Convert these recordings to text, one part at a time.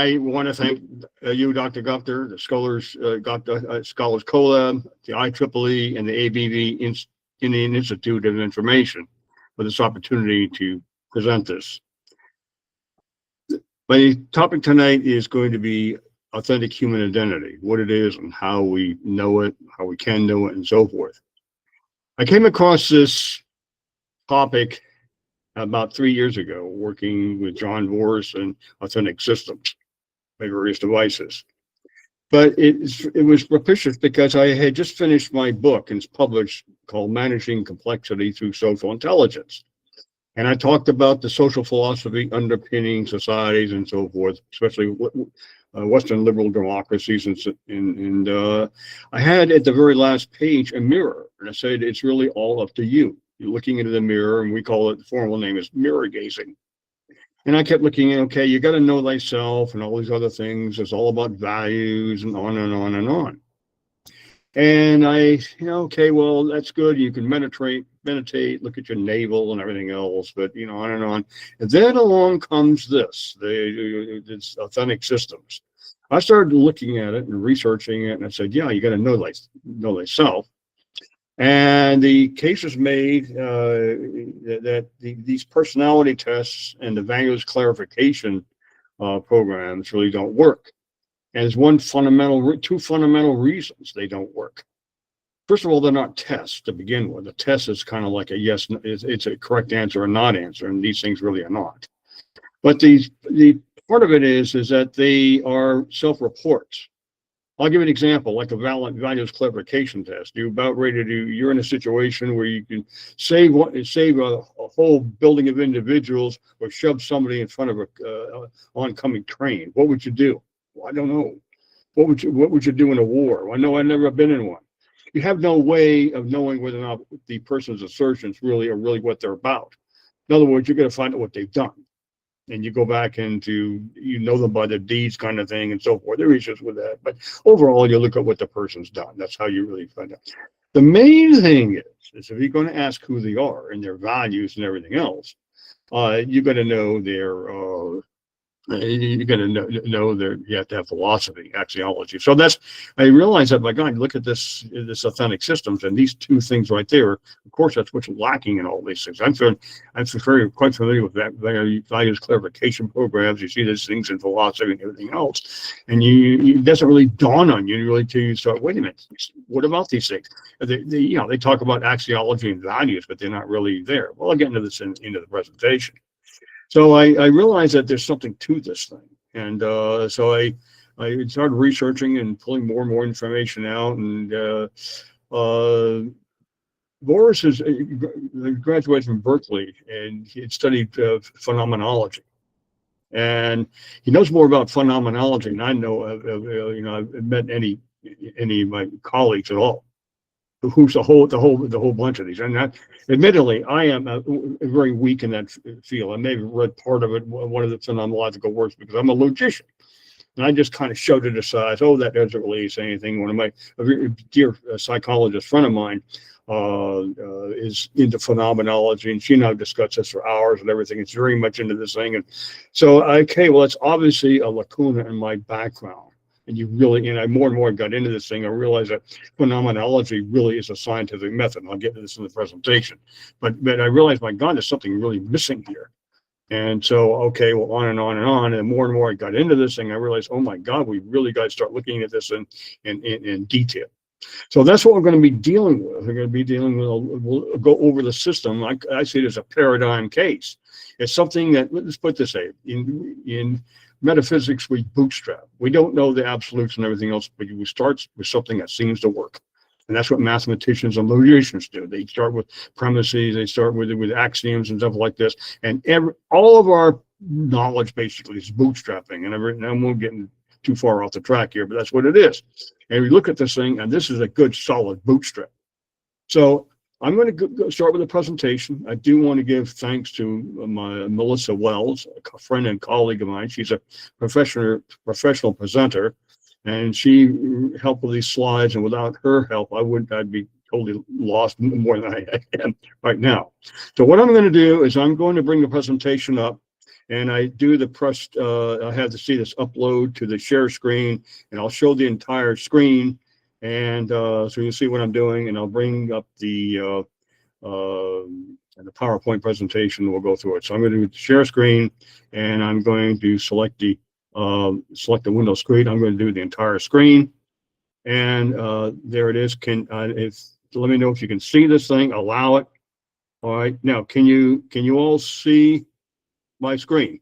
I want to thank you, Dr. Gupter, the Scholars Collab, the IEEE, and the ABV Indian Institute of Information for this opportunity to present this. My topic tonight is going to be authentic human identity, what it is and how we know it, how we can know it, and so forth. I came across this topic about 3 years ago, working with John Voris and Authentic Systems, my various devices. But it was propitious because I had just finished my book, and it's published, called Managing Complexity Through Social Intelligence. And I talked about the social philosophy underpinning societies and so forth, especially Western liberal democracies. And I had at the very last page a mirror, and I said, it's really all up to you. You're looking into the mirror, and we call it, the formal name is mirror gazing. And I kept looking at, okay, you got to know thyself and all these other things. It's all about values and on and on and on. And okay, well, that's good. You can meditate, look at your navel and everything else, but on and on. And then along comes this authentic systems. I started looking at it and researching it, and I said, yeah, you got to know thyself. And the case is made that these personality tests and the values clarification programs really don't work. And there's two fundamental reasons they don't work. First of all, they're not tests to begin with. A test is kind of like a yes, it's a correct answer or not answer, and these things really are not. But the part of it is that they are self-reports. I'll give you an example, like a values clarification test. You're in a situation where you can save a whole building of individuals or shove somebody in front of a oncoming train. What would you do? Well, I don't know. What would you do in a war? I know I've never been in one. You have no way of knowing whether or not the person's assertions really are what they're about. In other words, you're going to find out what they've done. And you go back into, them by their deeds kind of thing and so forth. There are issues with that. But overall, you look at what the person's done. That's how you really find out. The main thing is if you're going to ask who they are and their values and everything else, you got to know you have to have philosophy, axiology. So I realized that, my God, look at this authentic systems and these two things right there. Of course, that's what's lacking in all these things. I'm quite familiar with that values clarification programs. You see these things in philosophy and everything else, and it doesn't really dawn on you really till you start. Wait a minute, what about these things? They talk about axiology and values, but they're not really there. Well, I'll get into this into the presentation. So I realized that there's something to this thing. And so I started researching and pulling more and more information out. And Boris graduated from Berkeley, and he had studied phenomenology. And he knows more about phenomenology than I know I've met any of my colleagues at all. Who's the whole bunch of these. And admittedly, I am very weak in that field. I may have read part of it, one of the phenomenological works, because I'm a logician. And I just kind of shoved it aside. Oh, that doesn't really say anything. One of my dear psychologist friend of mine is into phenomenology, and she and I discussed this for hours and everything. It's very much into this thing. And so, okay, well, it's obviously a lacuna in my background. And I more and more got into this thing. I realized that phenomenology really is a scientific method. And I'll get to this in the presentation. But I realized, my God, there's something really missing here. And so, okay, well, on and on and on. And more I got into this thing, I realized, oh my God, we really got to start looking at this in detail. So that's what we're going to be dealing with. We're going to be dealing with, we'll go over the system. I see it as a paradigm case. It's something that, let's put this way, in metaphysics, we bootstrap. We don't know the absolutes and everything else, but we start with something that seems to work. And that's what mathematicians and logicians do. They start with premises, they start with axioms and stuff like this. And all of our knowledge basically is bootstrapping. And I won't get too far off the track here, but that's what it is. And we look at this thing, and this is a good, solid bootstrap. So I'm going to start with a presentation. I do want to give thanks to my Melissa Wells, a friend and colleague of mine. She's a professional presenter, and she helped with these slides. And without her help, I'd be totally lost more than I am right now. So what I'm going to do is I'm going to bring the presentation up, and I do the press, I have to see this upload to the share screen, and I'll show the entire screen. And so you'll see what I'm doing, and I'll bring up the PowerPoint presentation. We'll go through it. So I'm going to do the share screen, and I'm going to select the window screen. I'm going to do the entire screen, and there it is. Let me know if you can see this thing. Allow it. All right. Now, can you all see my screen?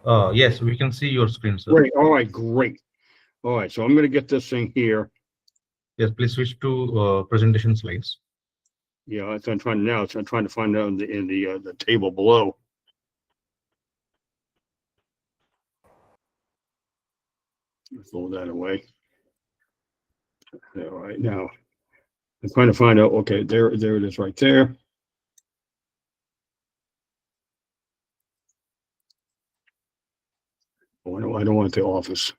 Yes, we can see your screen, sir. Great. All right. Great. All right. So I'm going to get this thing here. Yes, please switch to presentation slides. Yeah, that's what I'm trying now. So I'm trying to find out in the table below. Throw that away. All right. Now I'm trying to find out. Okay, there it is right there. Oh, I don't want the office.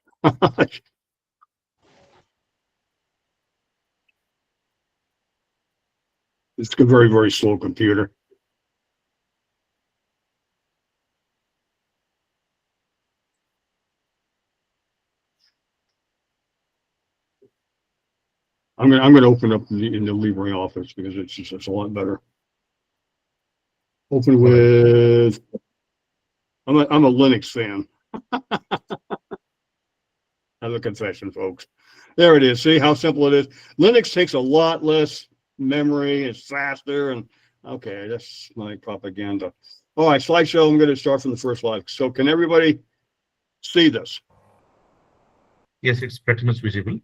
It's a very, very slow computer. I'm gonna open up in the LibreOffice because it's a lot better. Open with. I'm a Linux fan. Have a confession, folks. There it is. See how simple it is. Linux takes a lot less memory. It's faster, and okay, that's my propaganda. All right, slideshow. I'm going to start from the first slide. So can everybody see this? Yes, it's pretty much visible.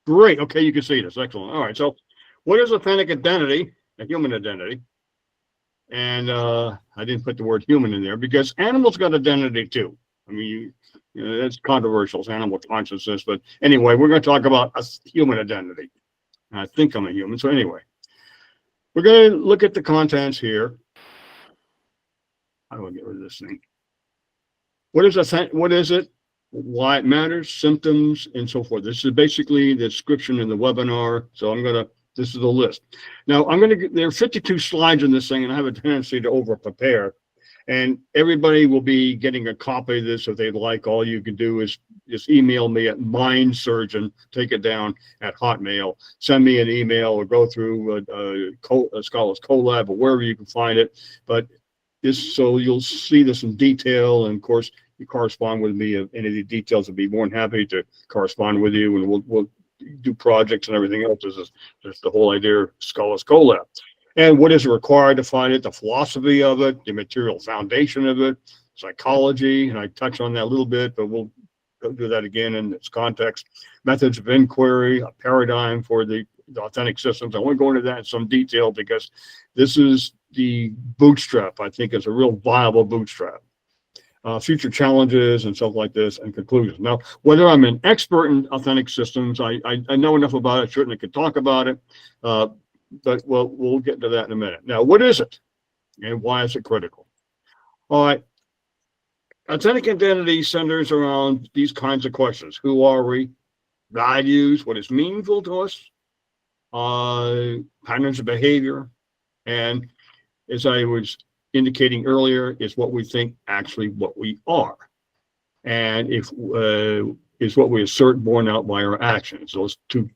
Great. Okay, you can see this. Excellent. All right. So what is authentic identity? A human identity. And I didn't put the word human in there because animals got identity too. I mean, you know, that's controversial. It's animal consciousness. But anyway, we're going to talk about a human identity. I think I'm a human. So anyway, we're going to look at the contents here. How do I get rid of this thing? What is it? Why it matters, symptoms, and so forth. This is basically the description in the webinar. So this is the list. Now there are 52 slides in this thing, and I have a tendency to over prepare. And everybody will be getting a copy of this if they'd like. All you can do is just email me at mindsurgeon, take it down at Hotmail, send me an email or go through a Scholars Collab or wherever you can find it. But so you'll see this in detail, and of course, you correspond with me of any of the details. I'd be more than happy to correspond with you, and we'll do projects and everything else. This is just the whole idea of Scholars Collab. And what is required to find it, the philosophy of it, the material foundation of it, psychology, and I touch on that a little bit, but we'll do that again in its context. Methods of inquiry, a paradigm for the authentic systems. I won't go into that in some detail because this is the bootstrap. I think is a real viable bootstrap. Future challenges and stuff like this, and conclusions. Now, whether I'm an expert in authentic systems, I know enough about it, certainly could talk about it, but we'll get to that in a minute. Now, what is it, and why is it critical? All right, authentic identity centers around these kinds of questions. Who are we? Values, what is meaningful to us, patterns of behavior, and as I was indicating earlier, is what we think actually what we are, and if is what we assert borne out by our actions. Those two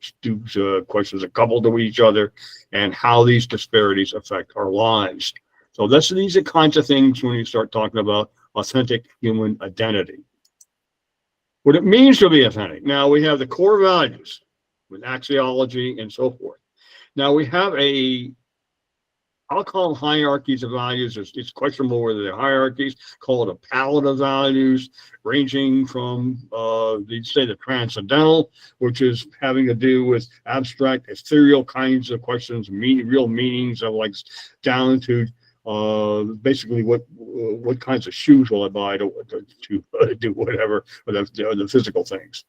questions are coupled to each other, and how these disparities affect our lives. So these are kinds of things when you start talking about authentic human identity. What it means to be authentic. Now we have the core values with axiology and so forth. Now we have I'll call them hierarchies of values. It's questionable whether they're hierarchies. Call it a palette of values, ranging from the transcendental, which is having to do with abstract, ethereal kinds of questions, real meanings of like down to basically what kinds of shoes will I buy to do whatever, or the physical things.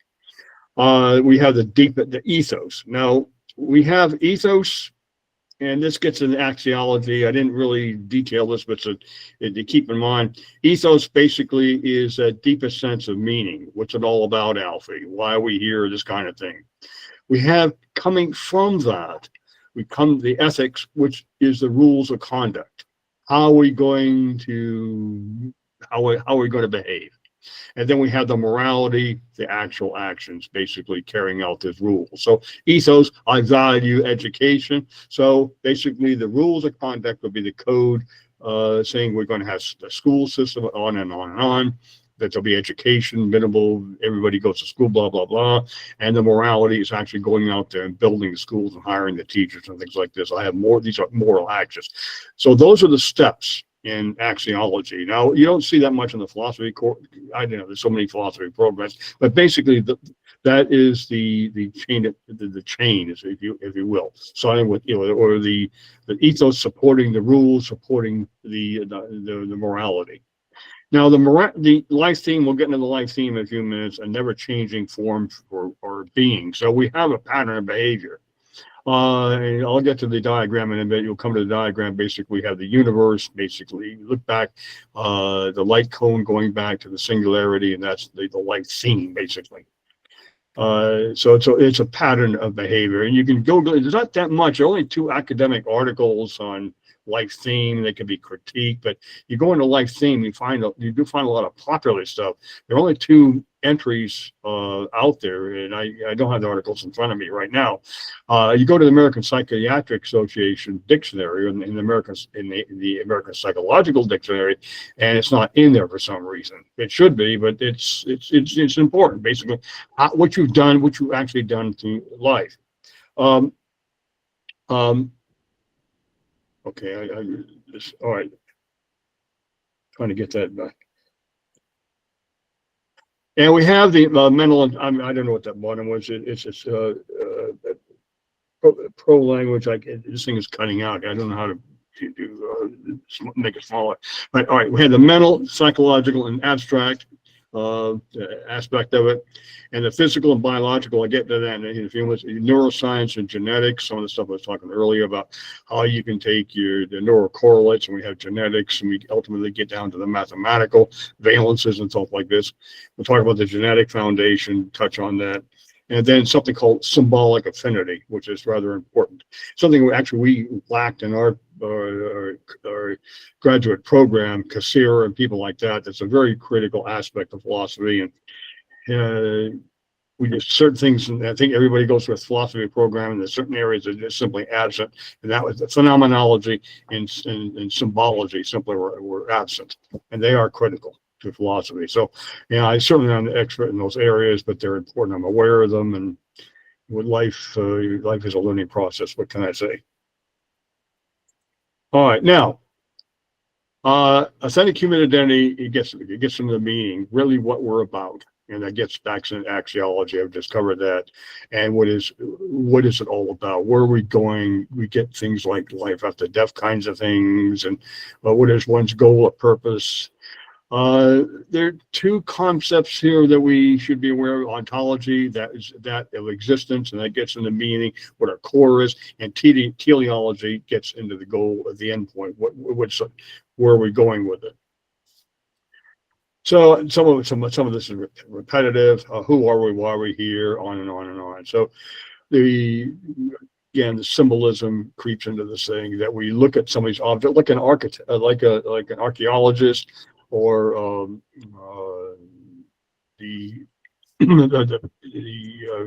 We have the ethos. Now we have ethos. And this gets into axiology. I didn't really detail this, but to keep in mind, ethos basically is a deepest sense of meaning. What's it all about, Alfie? Why are we here? This kind of thing. We have coming from that, the ethics, which is the rules of conduct. how are we going to, how are we going to behave? And then we have the morality, the actual actions, basically carrying out this rule. So ethos, I value education. So basically the rules of conduct would be the code saying we're going to have the school system on and on and on, that there'll be education, minimal, everybody goes to school, blah, blah, blah. And the morality is actually going out there and building the schools and hiring the teachers and things like this. I have more, these are moral actions. So those are the steps in axiology. Now, you don't see that much in the philosophy course. I don't know, there's so many philosophy programs, but basically that is the chain, the chain, if you will, starting with, you know, or the ethos supporting the rules, supporting the morality. Now, the life theme, we'll get into the life theme in a few minutes, a never changing form or being. So we have a pattern of behavior. I'll get to the diagram in a bit. You'll come to the diagram. Basically, we have the universe. Basically, you look back, the light cone going back to the singularity, and that's the light theme, basically. So it's a pattern of behavior, and you can go. There's not that much. There are only 2 academic articles on life theme. They can be critiqued, but you go into life theme, you do find a lot of popular stuff. There are only 2 entries out there, and I don't have the articles in front of me right now. You go to the American Psychiatric Association dictionary and in the American Psychological Dictionary, and it's not in there for some reason. It should be, but it's important. Basically, what you've done, what you've actually done to life. Um, um, okay, all right. Trying to get that back. And we have the mental, I don't know what that bottom was. It's just pro language. Like this thing is cutting out. I don't know how to make it smaller. But all right, we have the mental, psychological, and abstract aspect of it, and the physical and biological. I get to that in a few minutes. Neuroscience and genetics. Some of the stuff I was talking earlier about how you can take the neural correlates, and we have genetics, and we ultimately get down to the mathematical valences and stuff like this. We'll talk about the genetic foundation, touch on that. And then something called symbolic affinity, which is rather important. Something we lacked in our graduate program, Cassirer and people like that. That's a very critical aspect of philosophy. And we just certain things, and I think everybody goes through a philosophy program, and there's certain areas that are just simply absent. And that was the phenomenology and symbology simply were absent, and they are critical to philosophy. So, yeah, I certainly am an expert in those areas, but they're important. I'm aware of them, and with life, life is a learning process. What can I say? All right, now, authentic human identity, it gets into the meaning, really what we're about, and that gets back to axiology. I've discovered that, and what is it all about? Where are we going? We get things like life after death kinds of things, and what is one's goal or purpose? There are 2 concepts here that we should be aware of: ontology, that is that of existence, and that gets into meaning, what our core is, and teleology gets into the goal of the end point. Where are we going with it? So some of this is repetitive. Who are we? Why are we here? On and on and on. So again, the symbolism creeps into this thing that we look at somebody's object, like an architect, like an archaeologist, or the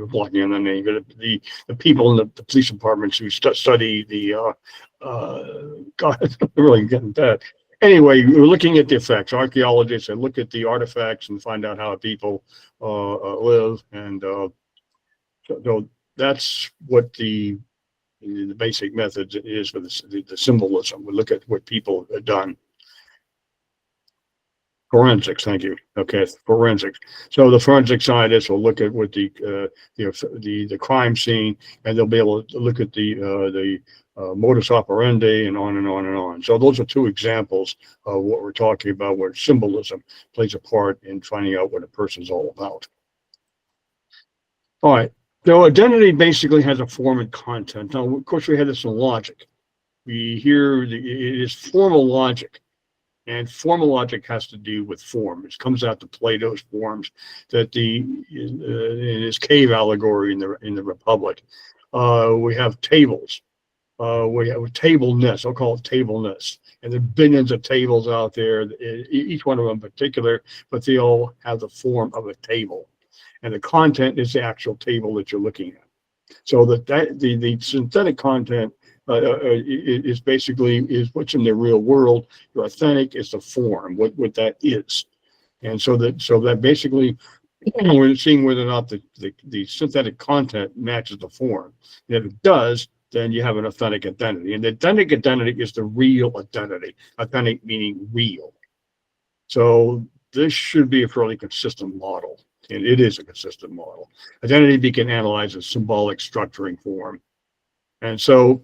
blocking on the name, the people in the police departments who study the God, I'm really getting that. Anyway, we're looking at the effects. Archaeologists and look at the artifacts and find out how people live, and so that's what the basic method is for the symbolism. We look at what people have done. Forensics, thank you. Okay, forensics. So the forensic scientists will look at what the crime scene, and they'll be able to look at the modus operandi, and on and on and on. So those are 2 examples of what we're talking about, where symbolism plays a part in finding out what a person's all about. All right. So identity basically has a form and content. Now, of course, we have this in logic. We hear it is formal logic. And formal logic has to do with form. It comes out to Plato's forms, that in his cave allegory in the Republic. We have tables. We have tableness. I'll call it tableness. And there are billions of tables out there, each one of them in particular, but they all have the form of a table. And the content is the actual table that you're looking at. So the synthetic content is basically is what's in the real world. Your authentic is the form, what that is. And so that basically we're seeing whether or not the synthetic content matches the form. And if it does, then you have an authentic identity. And the authentic identity is the real identity. Authentic meaning real. So this should be a fairly consistent model. And it is a consistent model. Identity can analyze a symbolic structuring form. And so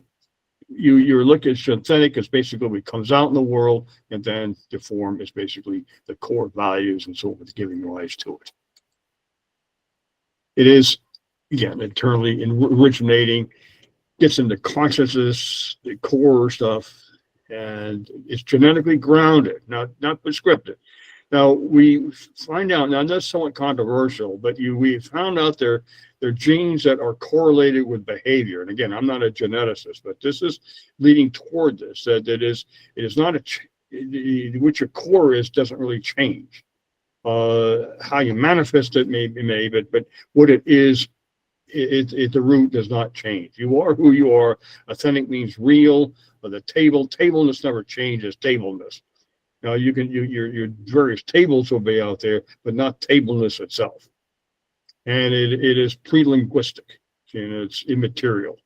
you look at synthetic as basically what comes out in the world, and then the form is basically the core values and so forth, giving rise to it. It is, again, internally originating, gets into consciousness, the core stuff, and it's genetically grounded, not prescriptive. Now we find out, now that's somewhat controversial, but we found out there are genes that are correlated with behavior. And again, I'm not a geneticist, but this is leading toward this, that it is not what your core is doesn't really change. How you manifest it may, but what it is, the root does not change. You are who you are. Authentic means real. The tableness never changes, tableness. Now your various tables will be out there, but not tableness itself. And it is pre-linguistic, it's immaterial.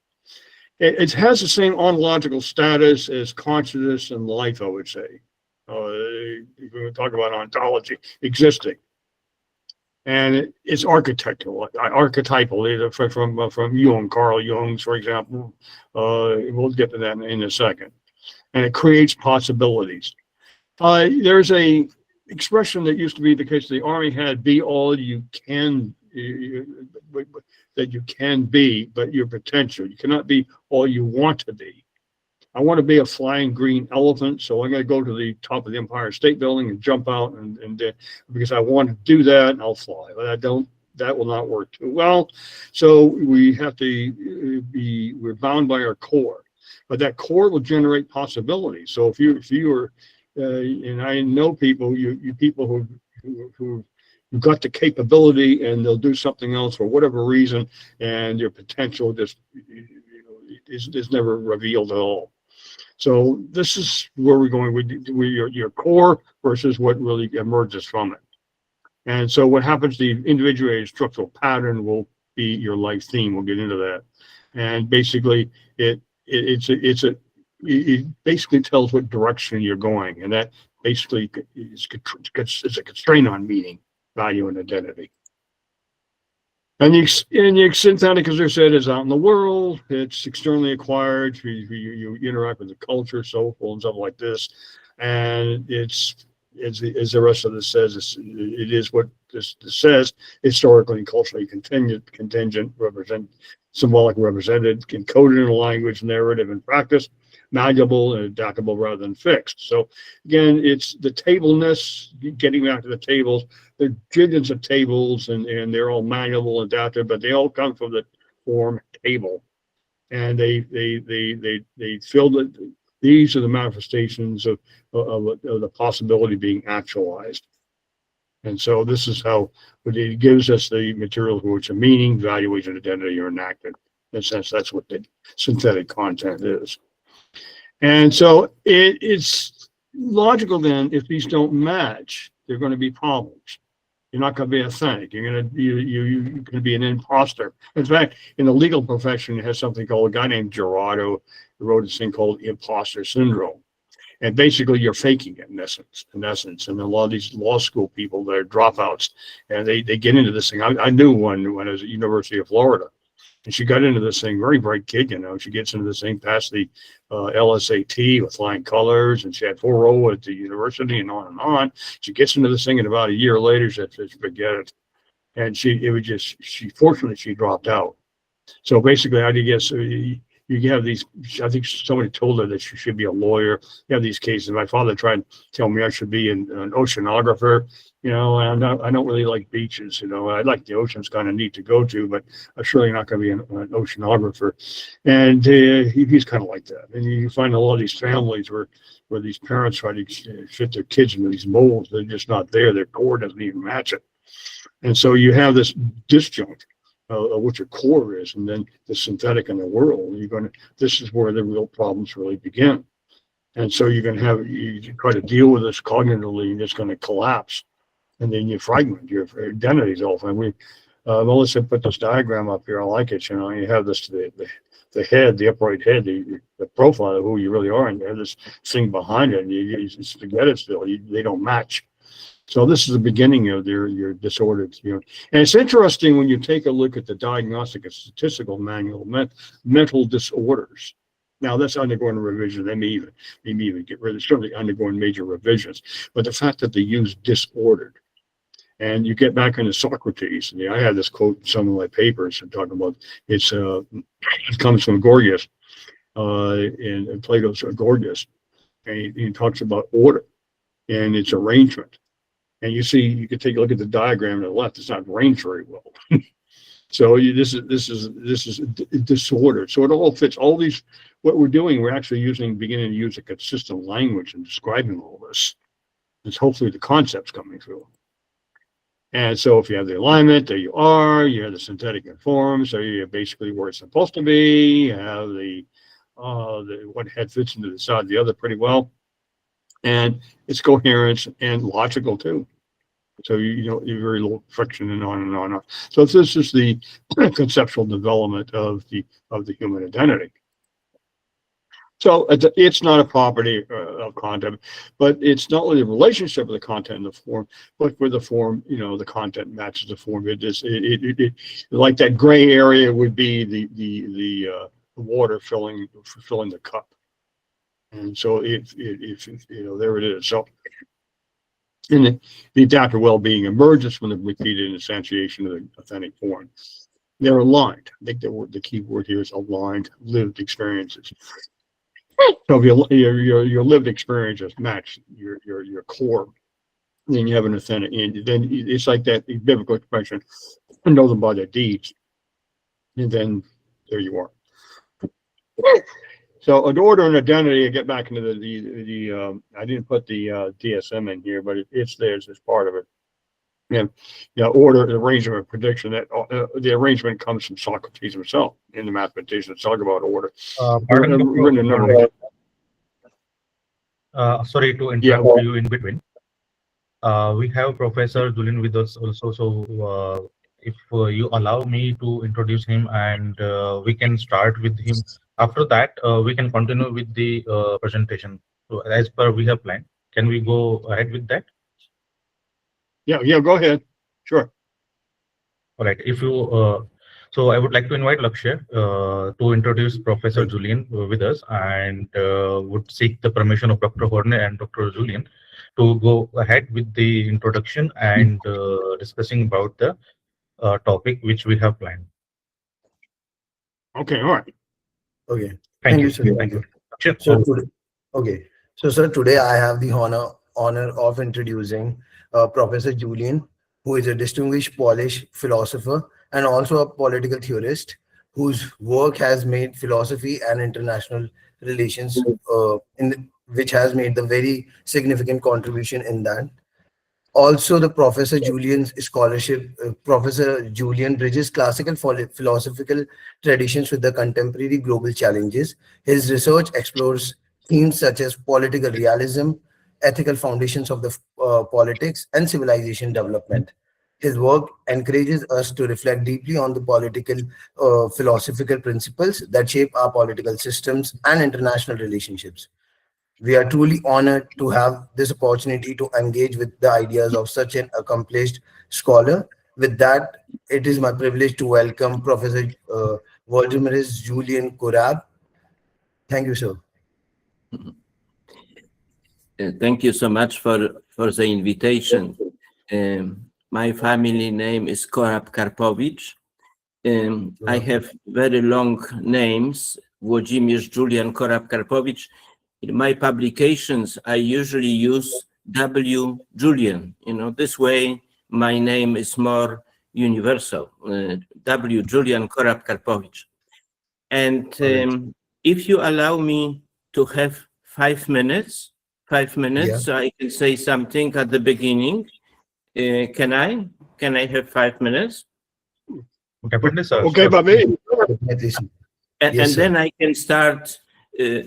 It has the same ontological status as consciousness and life, I would say. If we talk about ontology, existing. And it's architectural, archetypal, from Jung, Carl Jung, for example. We'll get to that in a second. And it creates possibilities. There's a expression that used to be the case the Army had: be all you can, that you can be, but your potential. You cannot be all you want to be. I want to be a flying green elephant, so I'm going to go to the top of the Empire State Building and jump out, and because I want to do that, and I'll fly. But that will not work too well. So we have to we're bound by our core, but that core will generate possibilities. So if you are, and I know people, you people who got the capability and they'll do something else for whatever reason, and your potential just is never revealed at all. So this is where we're going with your core versus what really emerges from it. And so what happens, the individuated structural pattern will be your life theme. We'll get into that. And basically it basically tells what direction you're going. And that basically is a constraint on meaning, value, and identity. And the synthetic, as I said, is out in the world. It's externally acquired. You interact with the culture, social, and stuff like this. And it's, as the rest of this says, it is what this says: historically and culturally contingent, symbolic, represented, encoded in a language, narrative, and practice, malleable and adaptable rather than fixed. So again, it's the tableness, getting back to the tables. There are billions of tables, and they're all malleable and adaptive, but they all come from the form table. And they feel that these are the manifestations of the possibility being actualized. And so this is how it gives us the material for which a meaning, valuation, identity are enacted. In a sense, that's what the synthetic content is. And so it's logical then, if these don't match, there are going to be problems. You're not going to be authentic. You're going to be an imposter. In fact, in the legal profession, it has something called, a guy named Gerardo who wrote this thing called imposter syndrome. And basically you're faking it in essence. And a lot of these law school people, they're dropouts, and they get into this thing. I knew one when I was at University of Florida. And she got into this thing, very bright kid, she gets into this thing, passed the LSAT with flying colors, and she had 4.0 at the university, and on and on. She gets into this thing, and about a year later, she said, forget it. And fortunately, she dropped out. So basically, I guess you have these, I think somebody told her that she should be a lawyer. You have these cases. My father tried to tell me I should be an oceanographer, and I don't really like beaches, I like the ocean's kind of neat to go to, but I'm surely not going to be an oceanographer. And he's kind of like that. And you find a lot of these families where these parents try to fit their kids into these molds. They're just not there. Their core doesn't even match it. And so you have this disjunct of what your core is, and then the synthetic in the world. This is where the real problems really begin. And so you try to deal with this cognitively, and it's going to collapse. And then you fragment your identities all the time. Melissa put this diagram up here. I like it. You have this, the head, the upright head, the profile of who you really are, and you have this thing behind it, and you forget it still. They don't match. So this is the beginning of your disordered, And it's interesting when you take a look at the Diagnostic and Statistical Manual, mental disorders. Now that's undergoing revision. They may even get rid of, certainly undergoing major revisions. But the fact that they use disordered, and you get back into Socrates, and I have this quote in some of my papers and talking about it comes from Gorgias, in Plato's Gorgias, and he talks about order and its arrangement. And you can take a look at the diagram on the left. It's not arranged very well. So this is disordered. So it all fits. All these, what we're doing, we're actually beginning to use a consistent language in describing all this. It's hopefully the concepts coming through. And so if you have the alignment, there you are. You have the synthetic informed, so you're basically where it's supposed to be. You have the one head fits into the side of the other pretty well. And it's coherent and logical too. So you're very low friction and on and on and on. So this is the conceptual development of the human identity. So it's not a property of content, but it's not only the relationship of the content and the form, but where the form, the content matches the form. It like that gray area would be the water filling the cup. And so there it is. So, and the adaptive well-being emerges from the repeated instantiation of the authentic form. They're aligned. I think the key word here is aligned, lived experiences. So if your lived experiences match your core, then you have an authentic. And then it's like that biblical expression, know them by their deeds, and then there you are. So an order and identity, I get back into the I didn't put the DSM in here, but it's there as part of it. And order, the arrangement, prediction, that the arrangement comes from Socrates himself in the Mathematicians. Talk about order. Pardon, sorry to interrupt you in between. We have Professor Julian with us also. So if you allow me to introduce him, and we can start with him. After that, we can continue with the presentation. So as per we have planned, can we go ahead with that? Yeah, go ahead. Sure. All right. If you, so I would like to invite Lakshay to introduce Professor Julian with us, and would seek the permission of Dr. Horne and Dr. Julian to go ahead with the introduction and discussing about the topic which we have planned. Okay. All right. Okay. Thank you. Sir. Thank you. Sure. So today, okay. So sir, today I have the honor of introducing Professor Julian, who is a distinguished Polish philosopher and also a political theorist, whose work has made philosophy and international relations, which has made the very significant contribution in that. Also, the Professor Julian's scholarship, Professor Julian bridges classical philosophical traditions with the contemporary global challenges. His research explores themes such as political realism, ethical foundations of the politics, and civilization development. His work encourages us to reflect deeply on the political philosophical principles that shape our political systems and international relationships. We are truly honored to have this opportunity to engage with the ideas of such an accomplished scholar. With that, it is my privilege to welcome Professor Vladimir Julian Korab. Thank you, sir. Thank you so much for the invitation. My family name is Korab Karpowicz. I have very long names Włodzimierz Julian Korab-Karpowicz. In my publications, I usually use W. Julian. This way my name is more universal. W. Julian Korab-Karpowicz. And if you allow me to have 5 minutes, Yeah. so I can say something at the beginning. Can I have 5 minutes? Definitely, sir. Okay, by me. Definitely, sir. And, Yes, and then I can start.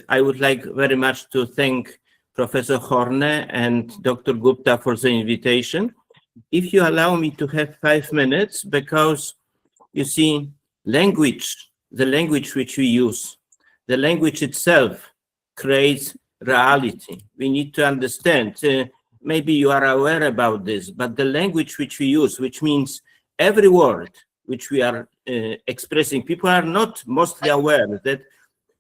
I would like very much to thank Professor Horne and Dr. Gupta for the invitation. If you allow me to have 5 minutes, because you see, the language which we use, the language itself creates reality. We need to understand, maybe you are aware about this, but the language which we use, which means every word which we are expressing, people are not mostly aware that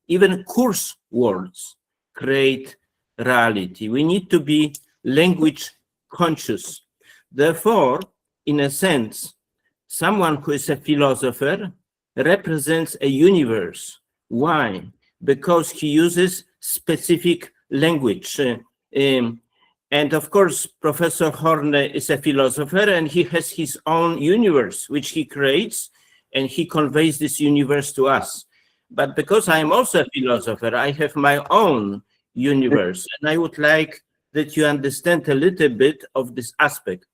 even coarse words create reality. We need to be language conscious. Therefore, in a sense, someone who is a philosopher represents a universe. Why? Because he uses specific language. And of course, Professor Horne is a philosopher and he has his own universe, which he creates, and he conveys this universe to us. But because I am also a philosopher, I have my own universe, and I would like that you understand a little bit of this aspect.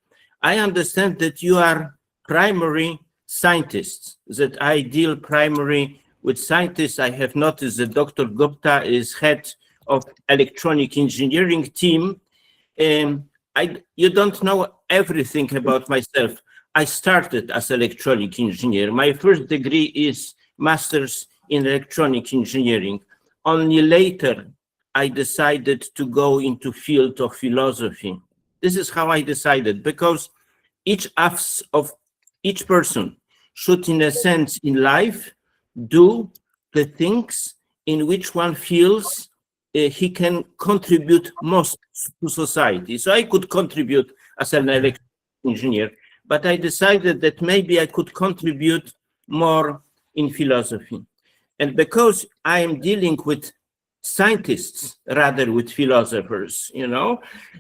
I understand that you are primary scientists, that I deal primarily with scientists. I have noticed that Dr. Gupta is head of electronic engineering team. You don't know everything about myself. I started as electronic engineer. My first degree is master's in electronic engineering. Only later, I decided to go into field of philosophy. This is how I decided, because each person should, in a sense, in life, do the things in which one feels he can contribute most to society. So I could contribute as an electronic engineer, but I decided that maybe I could contribute more in philosophy. And because I am dealing with scientists rather with philosophers,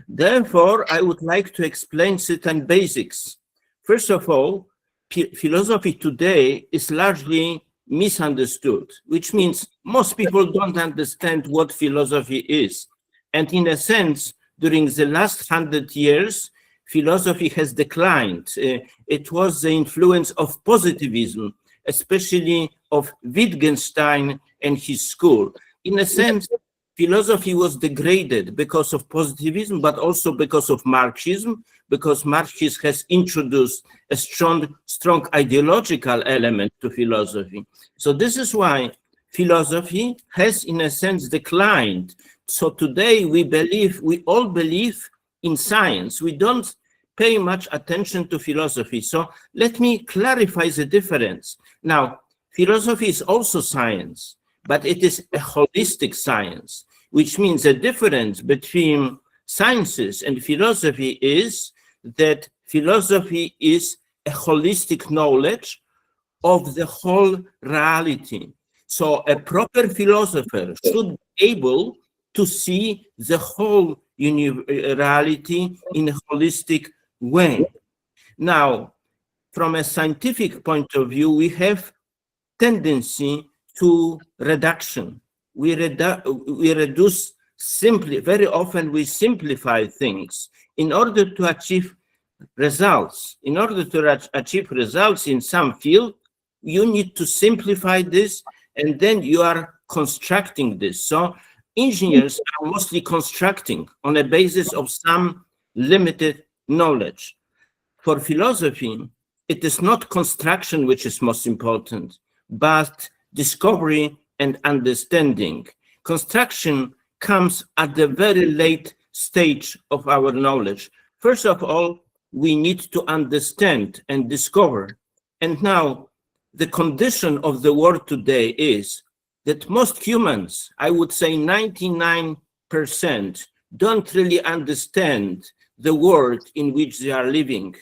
therefore I would like to explain certain basics. First of all, philosophy today is largely misunderstood, which means most people don't understand what philosophy is. And in a sense, during the last 100 years, philosophy has declined. It was the influence of positivism, especially of Wittgenstein and his school. In a sense, philosophy was degraded because of positivism, but also because of Marxism, because Marxism has introduced a strong ideological element to philosophy. So this is why philosophy has, in a sense, declined. So today we all believe in science. We don't pay much attention to philosophy. So let me clarify the difference. Now, philosophy is also science, but it is a holistic science, which means the difference between sciences and philosophy is that philosophy is a holistic knowledge of the whole reality. So a proper philosopher should be able to see the whole reality in a holistic way. Now, from a scientific point of view, we have tendency to reduction. We reduce simply, very often we simplify things in order to achieve results. In order to achieve results in some field, you need to simplify this, and then you are constructing this. So engineers are mostly constructing on a basis of some limited knowledge. For philosophy, it is not construction which is most important, but discovery and understanding. Construction comes at the very late stage of our knowledge. First of all, we need to understand and discover. And now, the condition of the world today is that most humans, I would say 99%, don't really understand the world in which they are living.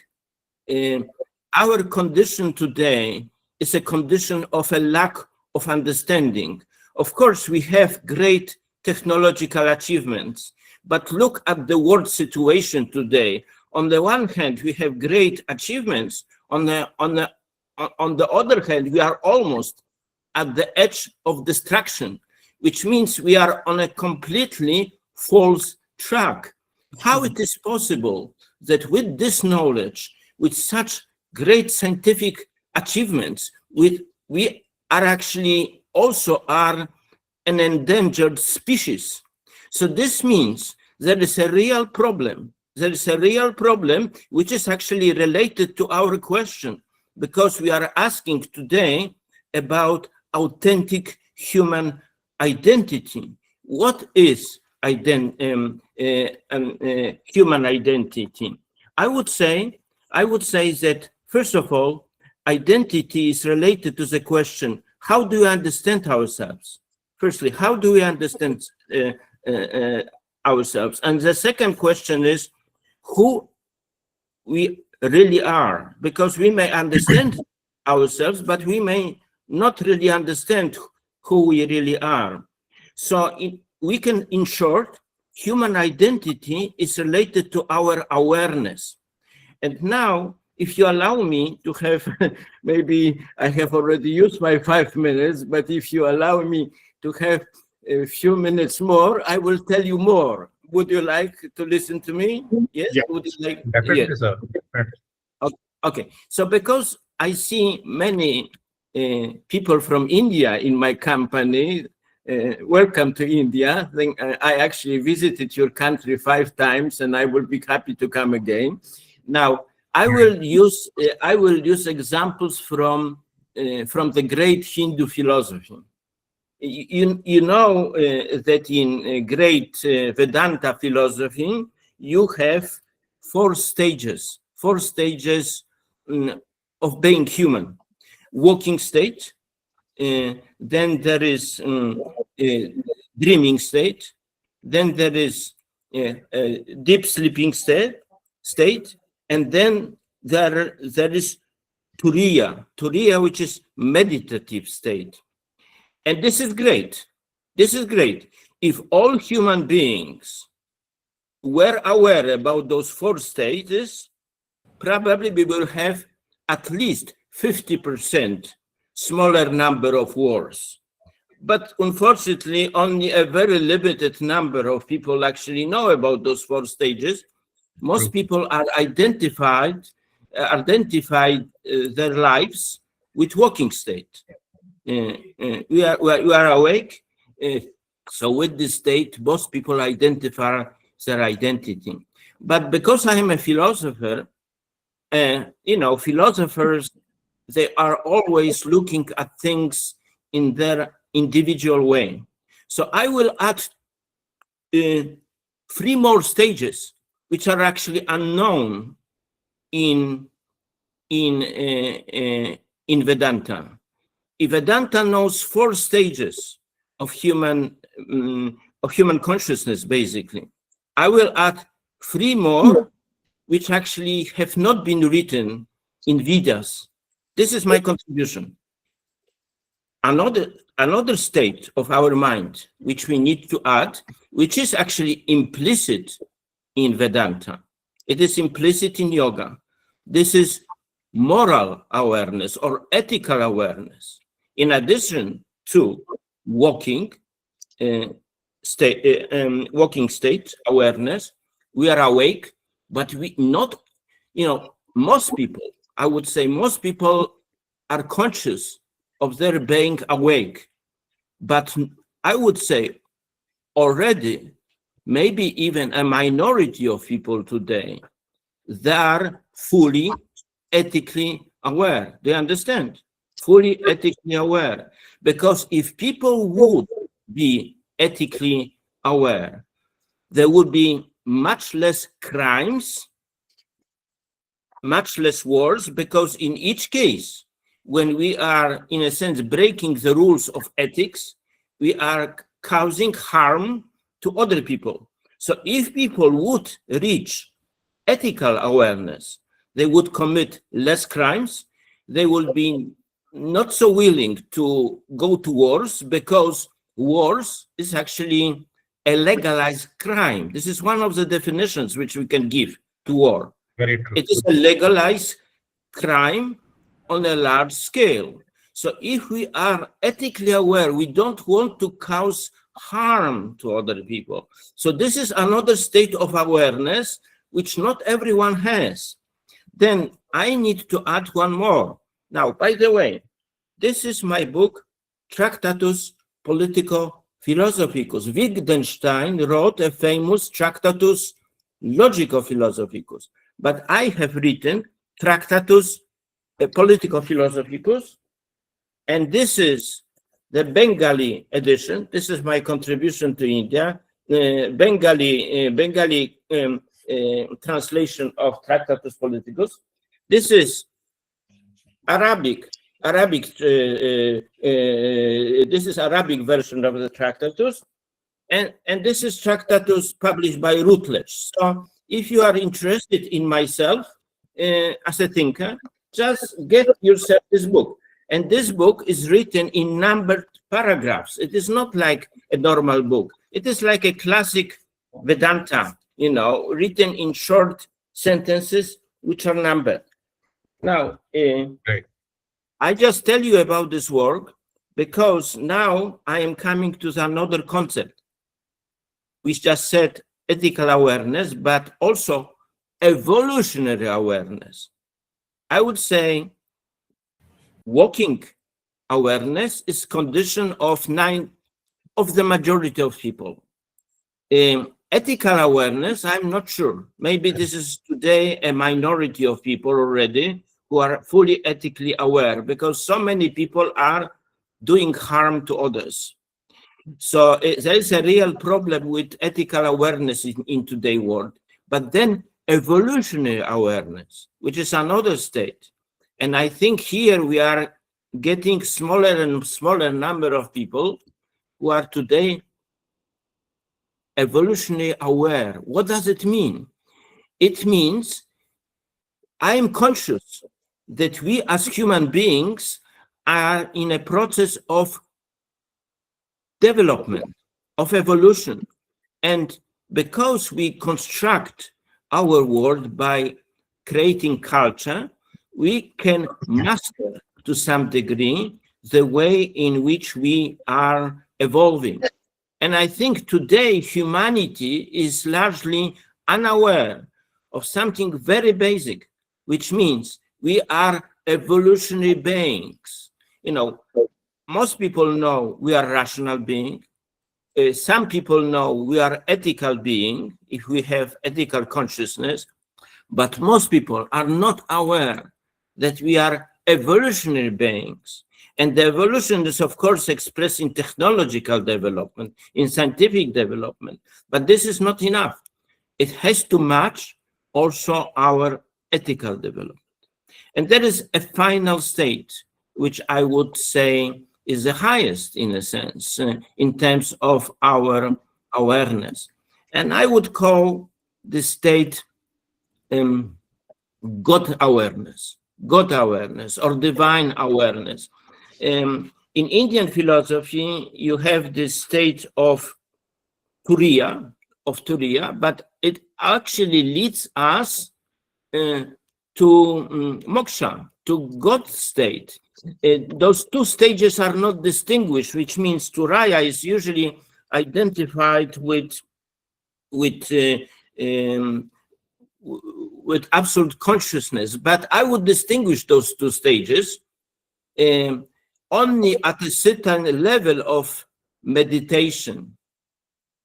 Our condition today is a condition of a lack of understanding. Of course, we have great technological achievements, but look at the world situation today. On the one hand, we have great achievements. On the other hand, we are almost at the edge of destruction, which means we are on a completely false track. How it is possible that with this knowledge, with such great scientific achievements, we are actually also are an endangered species? So this means there is a real problem. There is a real problem which is actually related to our question, because we are asking today about authentic human identity. What is human identity? I would say that, first of all, identity is related to the question, how do we understand ourselves? Firstly, how do we understand ourselves? And the second question is who we really are, because we may understand ourselves, but we may not really understand who we really are. So we can, in short, human identity is related to our awareness. And now, if you allow me to have, maybe I have already used my 5 minutes, but if you allow me to have a few minutes more, I will tell you more. Would you like to listen to me? Yes? Yeah. Would you like? Definitely, Yes. sir. Okay. So because I see many people from India in my company, welcome to India. I actually visited your country 5 times, and I will be happy to come again. Now, I will use examples from the great Hindu philosophy. You know that in great Vedanta philosophy, you have 4 stages of being human. Walking state, then there is dreaming state, then there is deep sleeping state, and then there is turiya, which is meditative state. And this is great. This is great. If all human beings were aware about those 4 stages, probably we will have at least 50% smaller number of wars. But unfortunately, only a very limited number of people actually know about those 4 stages. Most people are identified their lives with walking state. We are awake. So with this state, most people identify their identity. But because I am a philosopher, philosophers, they are always looking at things in their individual way. So I will add 3 more stages, which are actually unknown in Vedanta. If Vedanta knows 4 stages of human consciousness, basically, I will add 3 more, which actually have not been written in Vedas. This is my contribution. Another state of our mind, which we need to add, which is actually implicit in Vedanta. It is implicit in yoga. This is moral awareness or ethical awareness. In addition to walking state awareness, we are awake, but we not, most people, I would say most people are conscious of their being awake. But I would say already, maybe even a minority of people today, they are fully ethically aware. They understand? Fully ethically aware. Because if people would be ethically aware, there would be much less crimes, much less wars, because in each case, when we are, in a sense, breaking the rules of ethics, we are causing harm to other people. So if people would reach ethical awareness, they would commit less crimes. They would be not so willing to go to wars, because wars is actually a legalized crime. This is one of the definitions which we can give to war. Very true. It is a legalized crime on a large scale. So if we are ethically aware, we don't want to cause harm to other people. So this is another state of awareness which not everyone has. Then I need to add one more. Now, by the way, this is my book, Tractatus Politico-Philosophicus. Wittgenstein wrote a famous Tractatus Logico-Philosophicus, but I have written Tractatus Politico-Philosophicus, and this is the Bengali edition. This is my contribution to India, Bengali translation of Tractatus Politicus. This is Arabic. This is Arabic version of the Tractatus, and this is Tractatus published by Routledge. So if you are interested in myself as a thinker, just get yourself this book. And this book is written in numbered paragraphs. It is not like a normal book. It is like a classic Vedanta, written in short sentences which are numbered. Now, I just tell you about this work because now I am coming to another concept. We just said ethical awareness, but also evolutionary awareness. I would say walking awareness is condition of the majority of people. Ethical awareness, I'm not sure. Maybe this is today a minority of people already who are fully ethically aware, because so many people are doing harm to others. So there is a real problem with ethical awareness in today's world. But then evolutionary awareness, which is another state. And I think here we are getting smaller and smaller number of people who are today evolutionary aware. What does it mean? It means I am conscious that we as human beings are in a process of development, of evolution. And because we construct our world by creating culture, we can master to some degree the way in which we are evolving. And I think today humanity is largely unaware of something very basic, which means we are evolutionary beings. Most people know we are rational beings. Some people know we are ethical beings if we have ethical consciousness, but most people are not aware that we are evolutionary beings. And the evolution is, of course, expressed in technological development, in scientific development, but this is not enough. It has to match also our ethical development. And there is a final state, which I would say is the highest, in a sense, in terms of our awareness. And I would call this state God awareness or divine awareness. In Indian philosophy, you have this state of Turiya, but it actually leads us to moksha, to God state. Those two stages are not distinguished, which means Turiya is usually identified with absolute consciousness, but I would distinguish those two stages. Only at a certain level of meditation,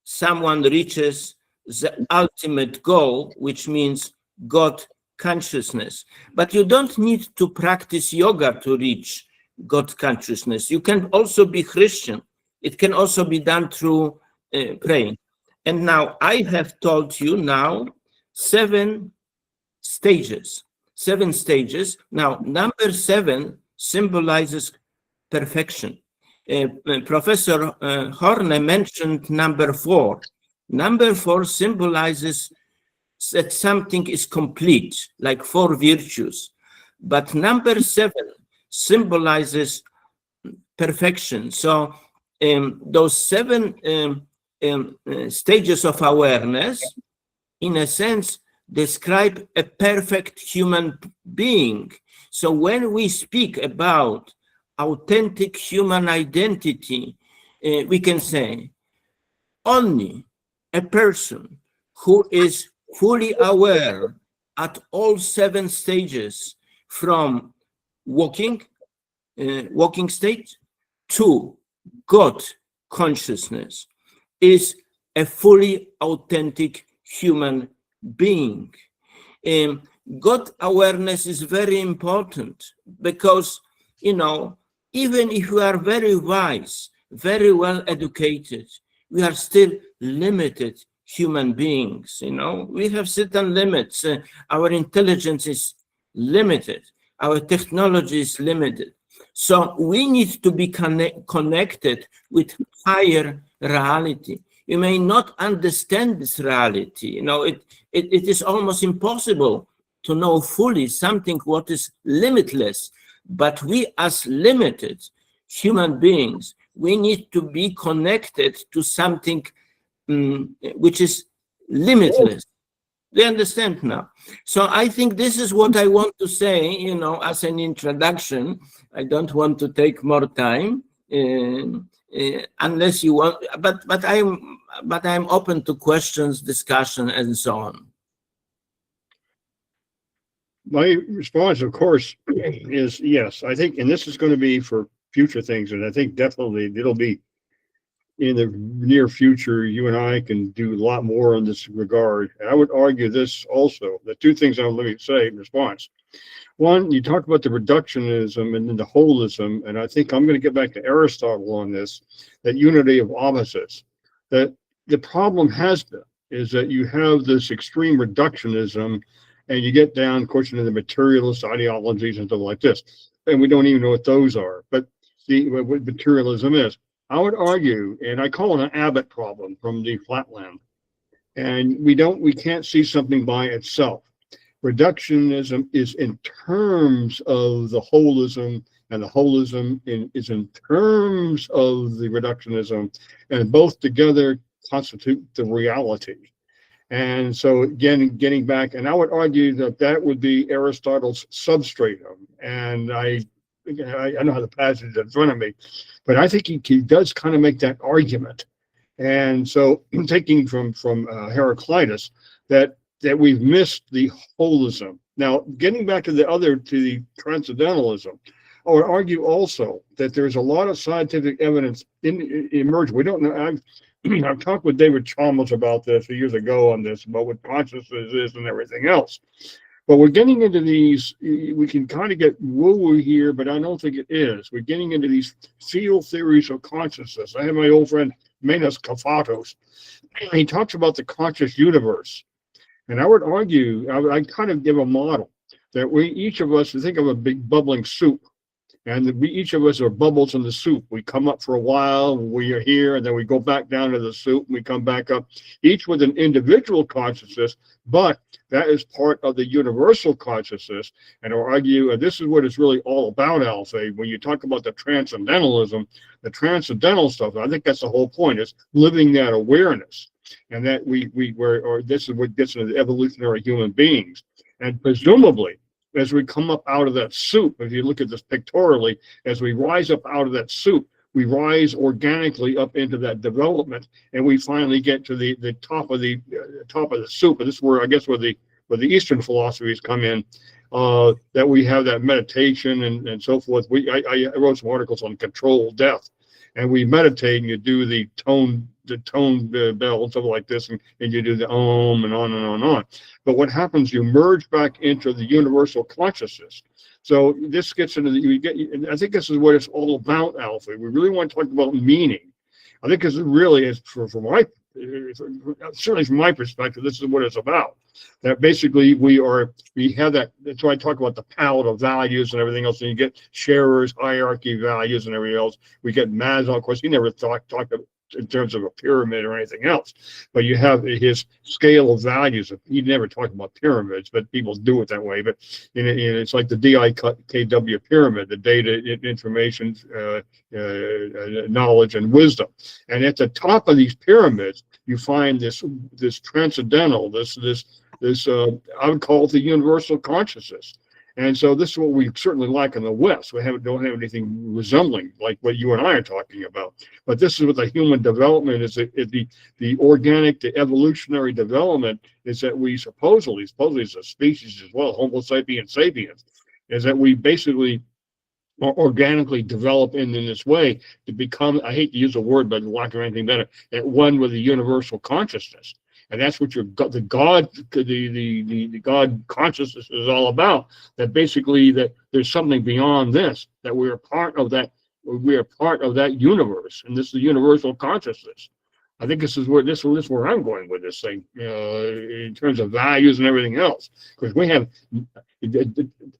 someone reaches the ultimate goal, which means God consciousness. But you don't need to practice yoga to reach God consciousness. You can also be Christian. It can also be done through praying. And now I have told you now 7 stages. Now, number 7 symbolizes perfection. Professor Horne mentioned number 4. Number 4 symbolizes that something is complete, like 4 virtues. But number 7 symbolizes perfection. So those seven stages of awareness, in a sense, describe a perfect human being. So when we speak about authentic human identity, we can say only a person who is fully aware at all seven stages, from walking state to God consciousness, is a fully authentic human being. God awareness is very important because, even if we are very wise, very well educated, we are still limited human beings. We have certain limits. Our intelligence is limited. Our technology is limited. So we need to be connected with higher reality. You may not understand this reality. It is almost impossible to know fully something what is limitless. But we, as limited human beings, we need to be connected to something which is limitless. Do you understand now? So I think this is what I want to say, as an introduction. I don't want to take more time, unless you want, but I'm open to questions, discussion, and so on. My response, of course, is yes. I think, and this is going to be for future things, and I think definitely it'll be in the near future. You and I can do a lot more in this regard. And I would argue this also. The two things let me say in response. One, you talk about the reductionism and then the holism, and I think I'm going to get back to Aristotle on this, that unity of opposites. That the problem has been is that you have this extreme reductionism, and you get down, of course, into the materialist ideologies and stuff like this. And we don't even know what those are. But see what materialism is. I would argue, and I call it an Abbott problem from the flatland. And we can't see something by itself. Reductionism is in terms of the holism, and the holism is in terms of the reductionism, and both together constitute the reality. And so again, getting back, and I would argue that would be Aristotle's substratum. And I don't have the passage in front of me, but I think he does kind of make that argument. And so taking from Heraclitus that we've missed the holism. Now, getting back to the transcendentalism, I would argue also that there's a lot of scientific evidence emerging. We don't know. I've talked with David Chalmers about this years ago on this, about what consciousness is and everything else. But we're getting into these, we can kind of get woo-woo here, but I don't think it is. We're getting into these field theories of consciousness. I have my old friend Menos Kafatos. He talks about the conscious universe. And I would argue, I kind of give a model that each of us, think of a big bubbling soup. And each of us are bubbles in the soup. We come up for a while, we are here, and then we go back down to the soup, and we come back up, each with an individual consciousness, but that is part of the universal consciousness. And I'll argue, and this is what it's really all about, Alfie, when you talk about the transcendentalism, the transcendental stuff, I think that's the whole point, is living that awareness. And that this is what gets into the evolutionary human beings. And presumably, as we come up out of that soup, if you look at this pictorially, as we rise up out of that soup, we rise organically up into that development, and we finally get to the top of the soup. And this is where I guess where the Eastern philosophies come in, that we have that meditation and so forth. I wrote some articles on controlled death, and we meditate, and you do the tone bell and stuff like this, and you do the om and on and on and on. But what happens, you merge back into the universal consciousness. So this gets into I think this is what it's all about, Alfie. We really want to talk about meaning. I think this really is certainly from my perspective, this is what it's about. That basically we have that. That's why I talk about the palette of values and everything else. And you get sharers, hierarchy values and everything else. We get Maslow. Of course, he never talked in terms of a pyramid or anything else, but you have his scale of values. He never talked about pyramids, but people do it that way. But it's like the DIKW pyramid, the data, information, knowledge, and wisdom. And at the top of these pyramids, you find this transcendental, this I would call it the universal consciousness. And so this is what we certainly lack in the West. We don't have anything resembling like what you and I are talking about. But this is what the human development is. The organic, the evolutionary development is that we supposedly as a species as well, Homo sapiens sapiens, is that we basically organically develop in this way to become, I hate to use a word, but lack of anything better, at one with the universal consciousness. And that's what the God consciousness is all about. That basically that there's something beyond this, that we are part of that universe, and this is the universal consciousness. I think this is where I'm going with this thing, in terms of values and everything else. Because we have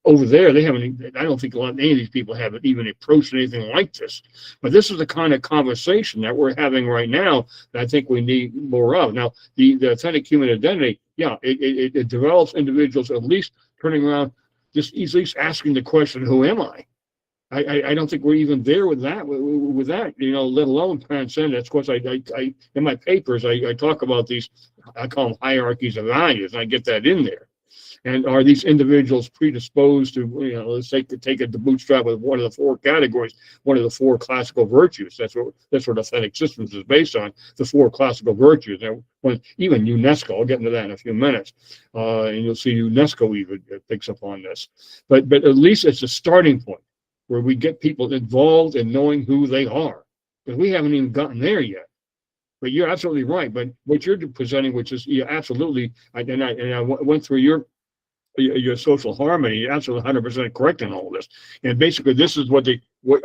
over there, they haven't. I don't think any of these people have even approached anything like this. But this is the kind of conversation that we're having right now that I think we need more of. Now, the authentic human identity, yeah, it develops individuals at least turning around, just at least asking the question, "Who am I?" I don't think we're even there with that, let alone transcend. That's of course, I in my papers, I talk about these, I call them hierarchies of values, and I get that in there. And are these individuals predisposed to, let's take the bootstrap with one of the four categories, one of the four classical virtues. That's what authentic systems is based on, the four classical virtues. Now, even UNESCO, I'll get into that in a few minutes, and you'll see UNESCO even picks up on this. But at least it's a starting point, where we get people involved in knowing who they are, because we haven't even gotten there yet. But you're absolutely right. But what you're presenting, which is absolutely, and I went through your social harmony, you're absolutely 100% correct in all this. And basically, this is what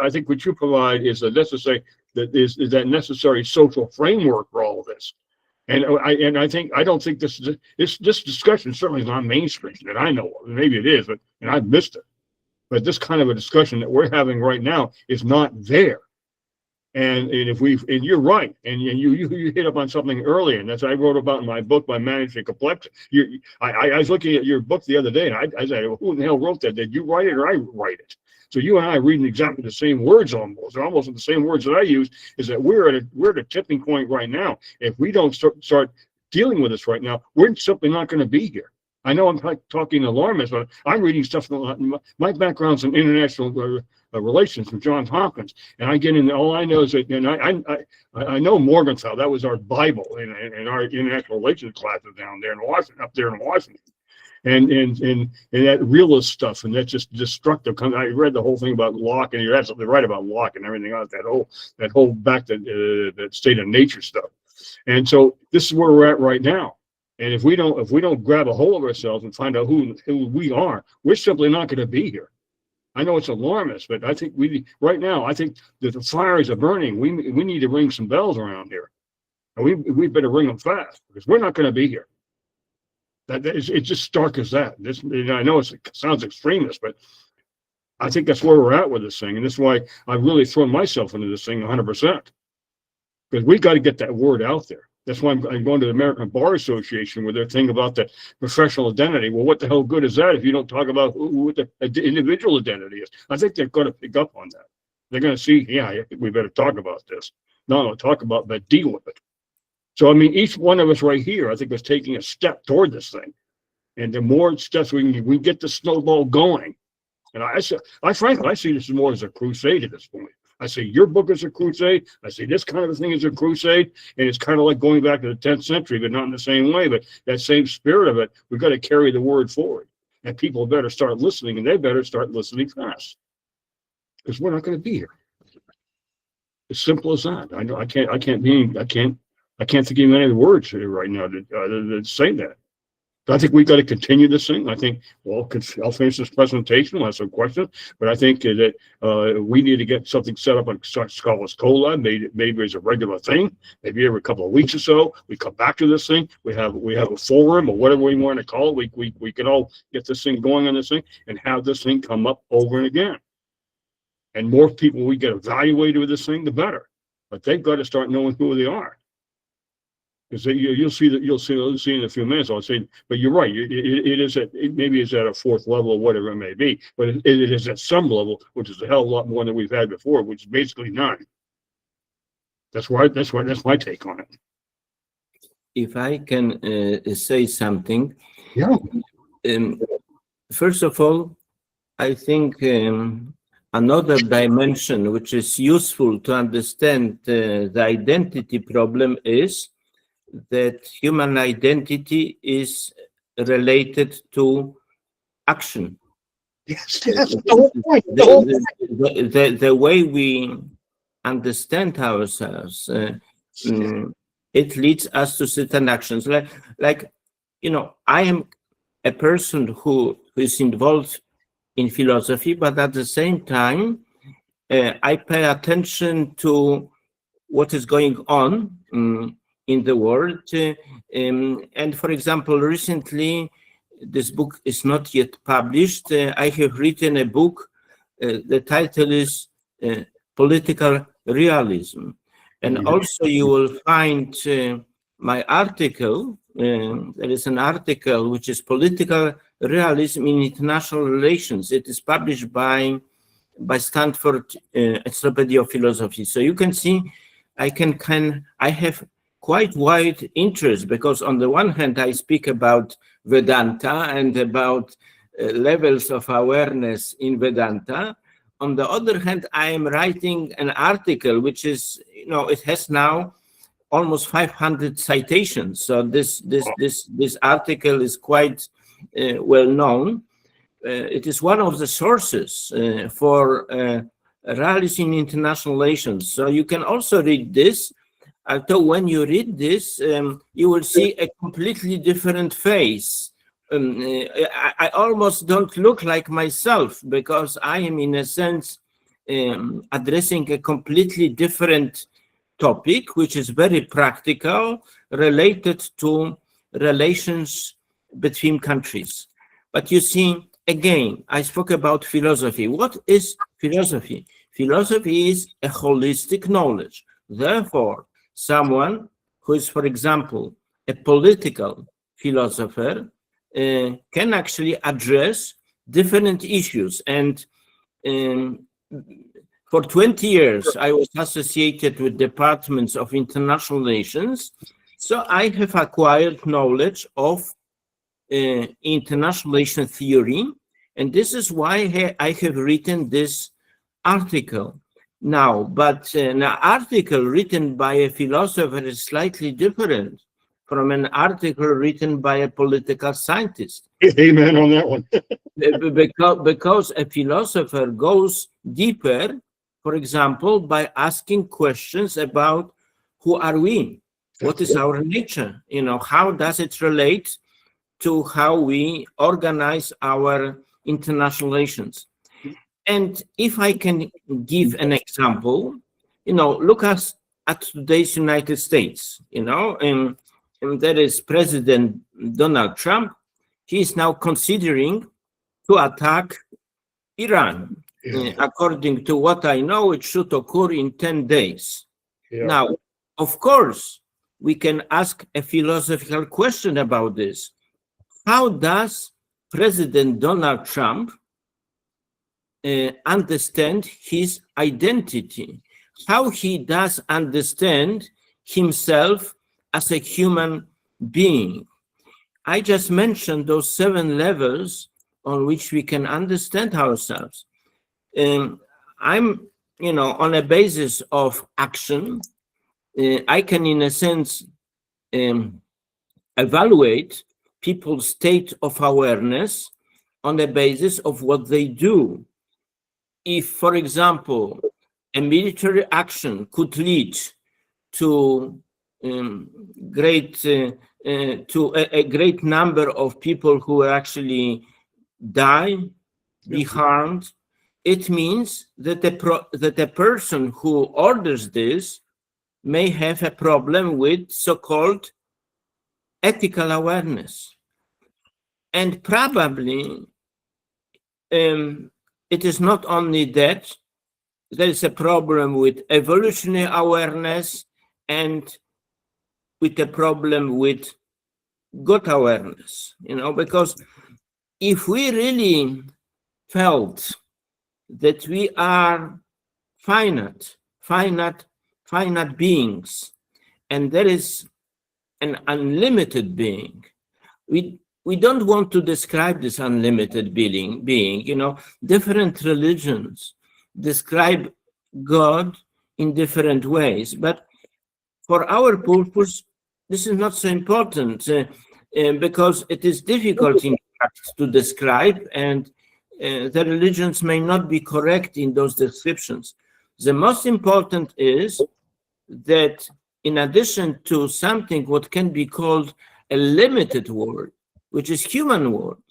I think what you provide is that necessary social framework for all of this. And I don't think this discussion certainly is not mainstream that I know of. Maybe it is, and I've missed it. But this kind of a discussion that we're having right now is not there. And you're right, and you hit up on something earlier, and that's what I wrote about in my book by Managing Complexity. I was looking at your book the other day, and I said, well, who in the hell wrote that? Did you write it or I write it? So you and I are reading exactly the same words almost. They're almost the same words that I use. Is that we're at a tipping point right now. If we don't start dealing with this right now, we're simply not going to be here. I know I'm talking alarmist, but I'm reading stuff. My background's in international relations from Johns Hopkins, and I get in. All I know is that, and I know Morgenthau. That was our Bible in our international relations classes down there in Washington, up there in Washington, and that realist stuff, and that's just destructive. I read the whole thing about Locke, and you're absolutely right about Locke and everything else. That whole back to that state of nature stuff, and so this is where we're at right now. And if we don't grab a hold of ourselves and find out who we are, we're simply not going to be here. I know it's alarmist, but I think right now I think that the fires are burning. We need to ring some bells around here, and we better ring them fast, because we're not going to be here. It's just stark as that. I know it sounds extremist, but I think that's where we're at with this thing, and that's why I've really thrown myself into this thing 100%, because we've got to get that word out there. That's why I'm going to the American Bar Association with their thing about the professional identity. Well, what the hell good is that if you don't talk about what the individual identity is? I think they're going to pick up on that. They're going to see, yeah, I think we better talk about this. No, talk about, but deal with it. So, I mean, each one of us right here, I think, is taking a step toward this thing. And the more steps we get the snowball going. And I frankly see this more as a crusade at this point. I say your book is a crusade. I say this kind of a thing is a crusade. And it's kind of like going back to the 10th century, but not in the same way. But that same spirit of it, we've got to carry the word forward. And people better start listening, and they better start listening fast. Because we're not going to be here. As simple as that. I know I can't think of any other words here right now that say that. I think we've got to continue this thing. I think, well, I'll finish this presentation. We'll have some questions, but I think that we need to get something set up on Scholars Cola, maybe as a regular thing. Maybe every couple of weeks or so, we come back to this thing. We have a forum or whatever we want to call it. We can all get this thing going on this thing and have this thing come up over and again. And more people we get evaluated with this thing, the better. but they've got to start knowing who they are. Because you'll see in a few minutes. I'll say, but you're right. It is maybe it's at a fourth level or whatever it may be, but it is at some level, which is a hell of a lot more than we've had before, which is basically none. That's my take on it. If I can say something. Yeah. First of all, I think another dimension which is useful to understand the identity problem is that human identity is related to action. Yes. The way we understand ourselves, it leads us to certain actions. Like I am a person who is involved in philosophy, but at the same time, I pay attention to what is going on in the world. And for example, recently, this book is not yet published. I have written a book. The title is Political Realism. And also you will find my article. There is an article which is Political Realism in International Relations. It is published by Stanford Encyclopedia of Philosophy. So you can see I have quite wide interest, because on the one hand I speak about Vedanta and about levels of awareness in Vedanta. On the other hand, I am writing an article which is, it has now almost 500 citations. So this article is quite well known. It is one of the sources for realism in international relations. So you can also read this. Although when you read this, you will see a completely different face. I almost don't look like myself, because I am, in a sense, addressing a completely different topic, which is very practical, related to relations between countries. But you see, again, I spoke about philosophy. What is philosophy? Philosophy is a holistic knowledge. Therefore, someone who is, for example, a political philosopher can actually address different issues. And for 20 years, I was associated with departments of international relations. So I have acquired knowledge of international relation theory. And this is why I have written this article. Now, but an article written by a philosopher is slightly different from an article written by a political scientist. Amen on that one. because a philosopher goes deeper, for example, by asking questions about who are we? What is our nature? How does it relate to how we organize our international relations? And if I can give an example, look at today's United States, and there is President Donald Trump. He is now considering to attack Iran. According to what I know, it should occur in 10 days. Yeah. Now, of course, we can ask a philosophical question about this. How does President Donald Trump understand his identity? How he does understand himself as a human being? I just mentioned those 7 levels on which we can understand ourselves. I'm, on a basis of action, I can, in a sense, evaluate people's state of awareness on the basis of what they do. If, for example, a military action could lead to a great number of people who actually die, be harmed, it means that the person who orders this may have a problem with so-called ethical awareness. And probably it is not only that, there is a problem with evolutionary awareness and with a problem with God awareness, because if we really felt that we are finite beings, and there is an unlimited being, we don't want to describe this unlimited being. Different religions describe God in different ways, but for our purpose, this is not so important because it is difficult in fact to describe, and the religions may not be correct in those descriptions. The most important is that in addition to something what can be called a limited world, which is human world,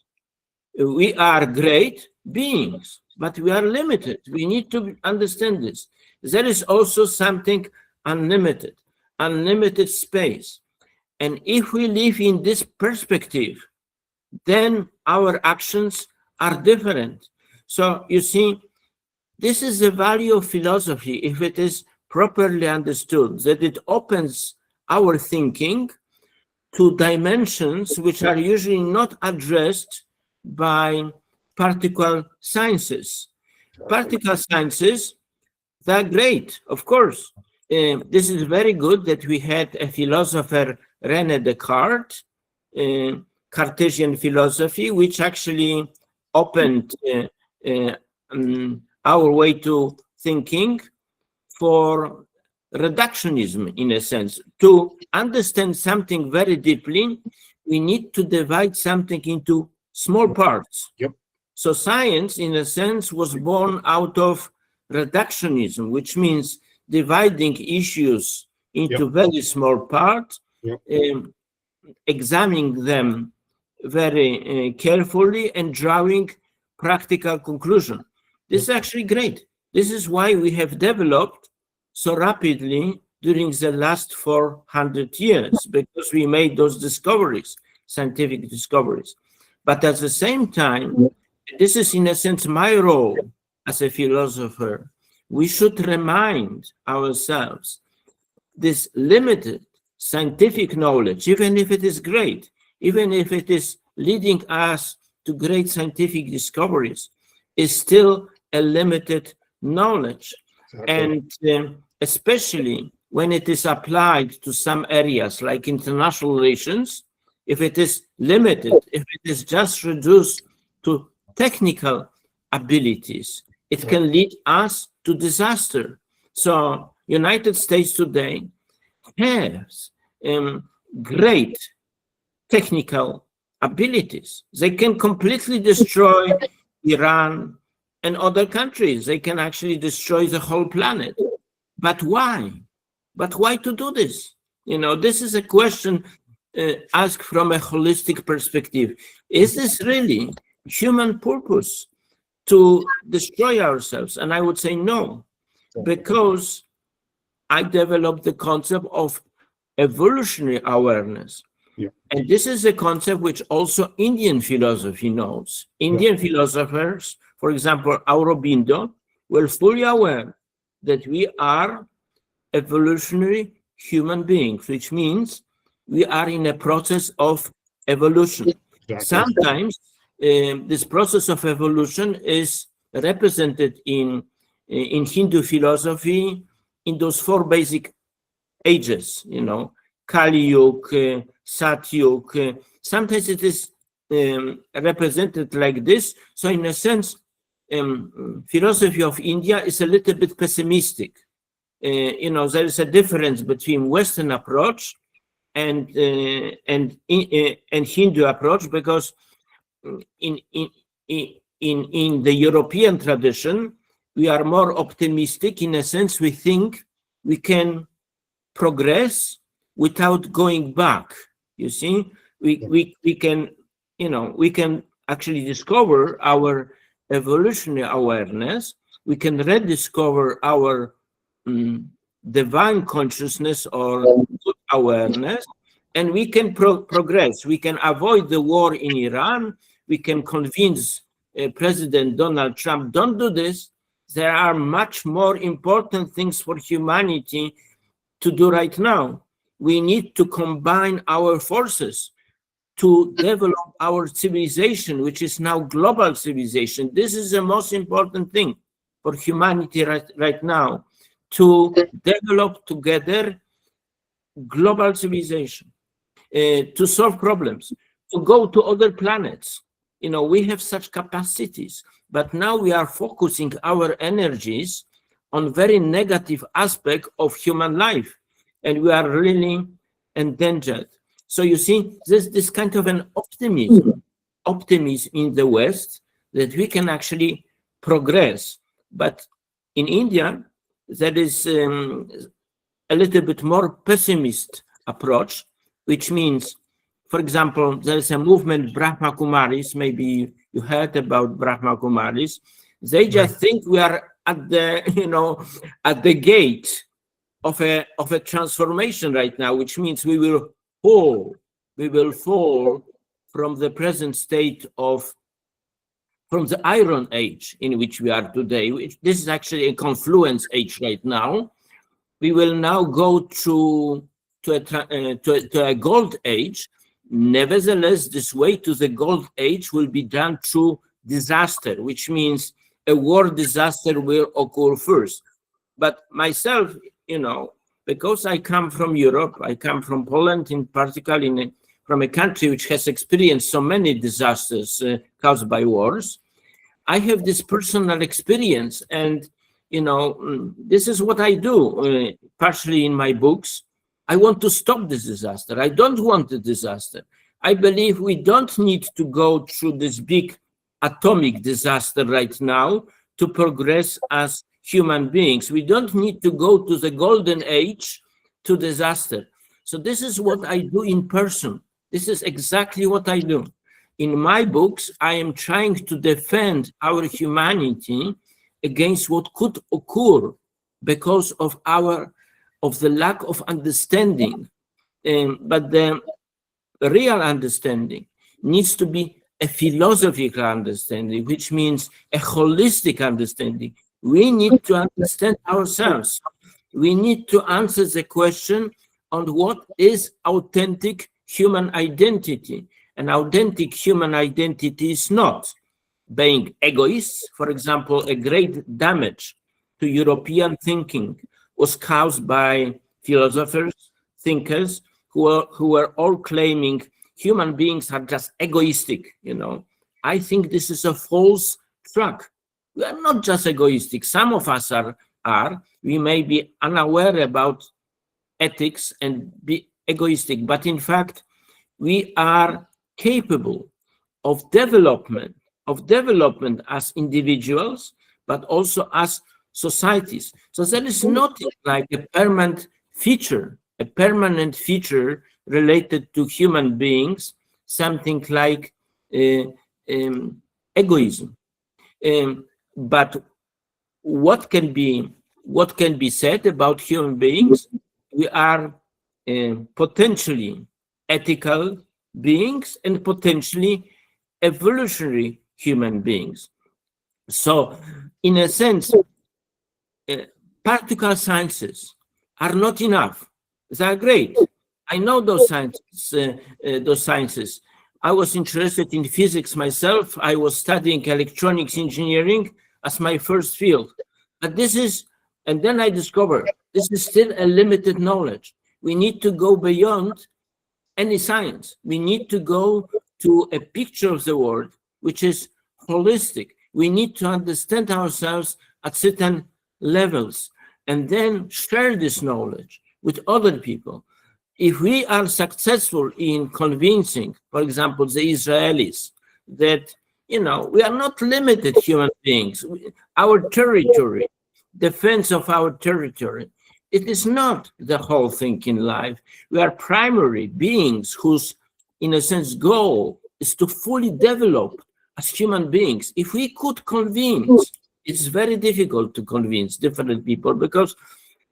we are great beings, but we are limited. We need to understand this. There is also something unlimited space. And if we live in this perspective, then our actions are different. So you see, this is the value of philosophy, if it is properly understood, that it opens our thinking to dimensions which are usually not addressed by particle sciences. Particle sciences, they're great, of course. This is very good that we had a philosopher, René Descartes, Cartesian philosophy, which actually opened our way to thinking for reductionism, in a sense. To understand something very deeply, we need to divide something into small parts. Yep. So science, in a sense, was born out of reductionism, which means dividing issues into very small parts, examining them very carefully and drawing practical conclusion. This is actually great. This is why we have developed so rapidly during the last 400 years, because we made those discoveries, scientific discoveries. But at the same time, this is in a sense my role as a philosopher. We should remind ourselves this limited scientific knowledge, even if it is great, even if it is leading us to great scientific discoveries, is still a limited knowledge. And especially when it is applied to some areas like international relations, if it is limited, if it is just reduced to technical abilities, it can lead us to disaster. So United States today has great technical abilities. They can completely destroy Iran and other countries. They can actually destroy the whole planet. But why? But why to do this? This is a question asked from a holistic perspective. Is this really human purpose to destroy ourselves? And I would say no, because I developed the concept of evolutionary awareness. And this is a concept which also Indian philosophy knows. Indian philosophers, for example, Aurobindo, were fully aware that we are evolutionary human beings, which means we are in a process of evolution. Sometimes this process of evolution is represented in Hindu philosophy in those 4 basic ages, Kali Yuga, Satyug. Sometimes it is represented like this. So in a sense, philosophy of India is a little bit pessimistic. There is a difference between Western approach and Hindu approach, because in the European tradition, we are more optimistic. In a sense, we think we can progress without going back. You see, we can actually discover our evolutionary awareness. We can rediscover our divine consciousness or good awareness, and we can progress. We can avoid the war in Iran. We can convince President Donald Trump, don't do this. there are much more important things for humanity to do right now. We need to combine our forces to develop our civilization, which is now global civilization. This is the most important thing for humanity right now, to develop together global civilization, to solve problems, to go to other planets. You know, we have such capacities, but now we are focusing our energies on very negative aspect of human life, and we are really endangered. So you see, there's this kind of an optimism in the West that we can actually progress. But in India, there is a little bit more pessimist approach, which means, for example, there is a movement, Brahma Kumaris, maybe you heard about Brahma Kumaris. They just think we are at the, you know, at the gate of a transformation right now, which means we will fall from the present state of, from the Iron Age in which we are today. This is actually a confluence age right now. We will now go to a gold age. Nevertheless, this way to the gold age will be done through disaster, which means a war disaster will occur first. But myself, you know, because I come from Europe, I come from Poland, in particular from a country which has experienced so many disasters caused by wars, I have this personal experience, and you know, this is what I do, partially in my books. I want to stop this disaster. I don't want a disaster. I believe we don't need to go through this big atomic disaster right now to progress as human beings. We don't need to go to the golden age to disaster. So this is what I do in person. This is exactly what I do. In my books, I am trying to defend our humanity against what could occur because of the lack of understanding. But the real understanding needs to be a philosophical understanding, which means a holistic understanding. We need to understand ourselves. We need to answer the question on what is authentic human identity. An authentic human identity is not being egoists. For example, a great damage to European thinking was caused by philosophers, thinkers, who were all claiming human beings are just egoistic, you know. I think this is a false track. We are not just egoistic. Some of us are. We may be unaware about ethics and be egoistic, but in fact, we are capable of development as individuals, but also as societies. So there is nothing like a permanent feature related to human beings, something like egoism. But what can be said about human beings? We are potentially ethical beings and potentially evolutionary human beings. So, in a sense, practical sciences are not enough. They are great. I know those sciences. I was interested in physics myself. I was studying electronics engineering as my first field. But this is, and then I discovered, this is still a limited knowledge. We need to go beyond any science. We need to go to a picture of the world which is holistic. We need to understand ourselves at certain levels and then share this knowledge with other people. If we are successful in convincing, for example, the Israelis that, you know, we are not limited human beings, our territory, defense of our territory, it is not the whole thing in life. We are primary beings whose, in a sense, goal is to fully develop as human beings. If we could convince, it's very difficult to convince different people because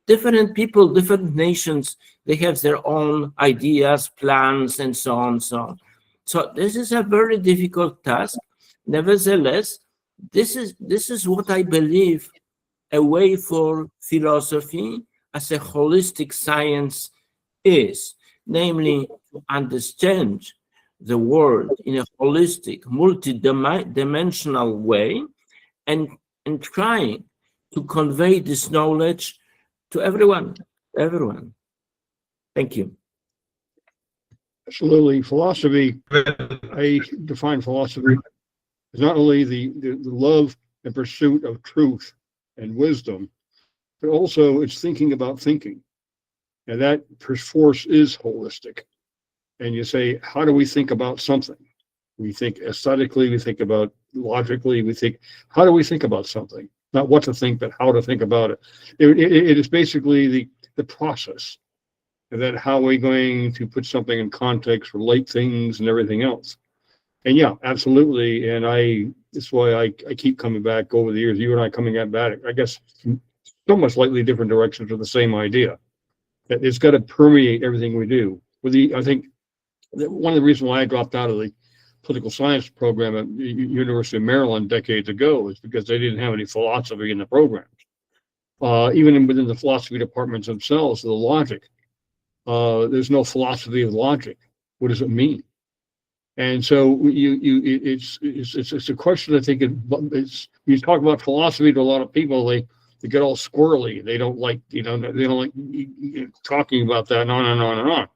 different people, different nations, they have their own ideas, plans, and so on, so on. So this is a very difficult task. Nevertheless, this is what I believe a way for philosophy as a holistic science is, namely to understand the world in a holistic, multi-dimensional way, and trying to convey this knowledge to everyone. Thank you. Absolutely. Philosophy, I define philosophy as not only the love and pursuit of truth and wisdom, but also it's thinking about thinking. And that force is holistic. And you say, how do we think about something? We think aesthetically, we think about logically, we think, how do we think about something? Not what to think, but how to think about it. It is basically the process. And that how we're going to put something in context, relate things and everything else. And yeah, absolutely. And that's why I keep coming back over the years, you and I coming at that, I guess, so much slightly different directions of the same idea. That it's got to permeate everything we do. I think that one of the reasons why I dropped out of the political science program at the University of Maryland decades ago is because they didn't have any philosophy in the programs. Even within the philosophy departments themselves, the logic, there's no philosophy of logic. What does it mean? And so it's a question. I think you talk about philosophy to a lot of people, they get all squirrely. They don't like, they don't like talking about that and on and on and on.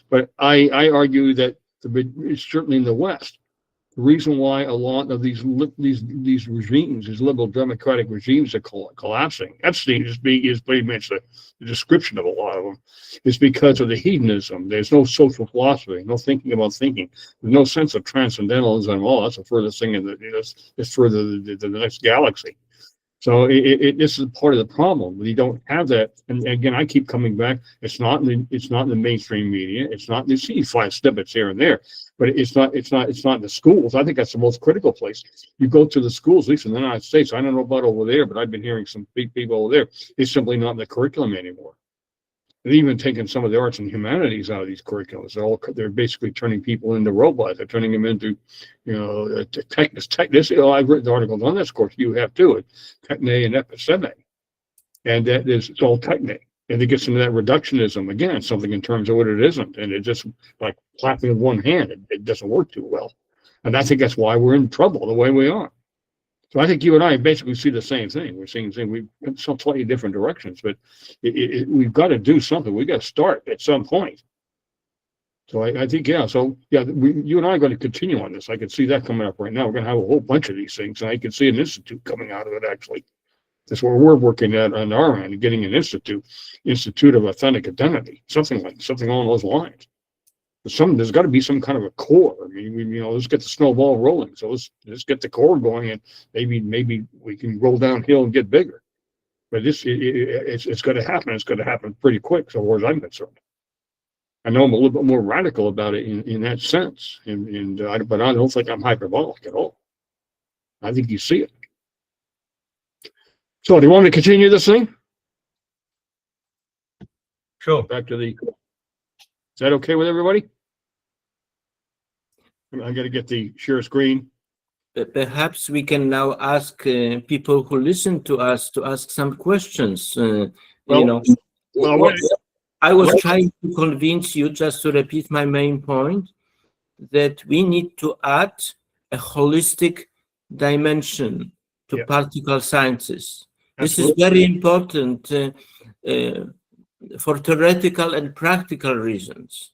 But I argue that certainly in the West, the reason why a lot of these regimes, these liberal democratic regimes are collapsing, Epstein is pretty much the description of a lot of them, is because of the hedonism. There's no social philosophy, no thinking about thinking. There's no sense of transcendentalism. Oh, that's the furthest thing it's further than the next galaxy. So this is part of the problem. We don't have that. And again, I keep coming back. It's not in the mainstream media. It's not. You see 5 snippets here and there, but it's not in the schools. I think that's the most critical place. You go to the schools, at least in the United States. I don't know about over there, but I've been hearing some big people over there. It's simply not in the curriculum anymore. They've even taken some of the arts and humanities out of these curriculums. They're basically turning people into robots. They're turning them into, technics. I've written articles on this course. You have too. Techne and episteme, and it's all techne. And it gets into that reductionism again, something in terms of what it isn't, and it just like clapping with one hand. It doesn't work too well, and I think that's why we're in trouble the way we are. So I think you and I basically see the same thing. We're seeing we've in some slightly different directions, but we've got to do something. We've got to start at some point. So I think, yeah. So yeah, you and I are going to continue on this. I can see that coming up right now. We're going to have a whole bunch of these things, and I can see an institute coming out of it. Actually, that's what we're working at on our end, getting an institute of authentic identity, something along those lines. There's got to be some kind of a core. I mean, let's get the snowball rolling. So let's get the core going, and maybe we can roll downhill and get bigger. But it's going to happen. It's going to happen pretty quick, so far as I'm concerned. I know I'm a little bit more radical about it in that sense, but I don't think I'm hyperbolic at all. I think you see it. So, do you want me to continue this thing? Sure. Is that okay with everybody? I got to get the share screen. Perhaps we can now ask people who listen to us to ask some questions. I was trying to convince you, just to repeat my main point, that we need to add a holistic dimension to particle sciences. Absolutely. This is very important for theoretical and practical reasons.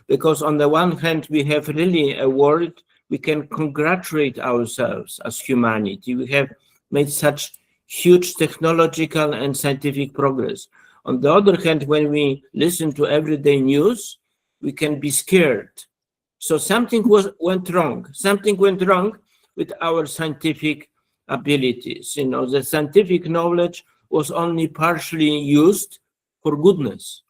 Because on the one hand, we have really a world we can congratulate ourselves as humanity. We have made such huge technological and scientific progress. On the other hand, when we listen to everyday news, we can be scared. So something went wrong. Something went wrong with our scientific abilities. The scientific knowledge was only partially used for goodness.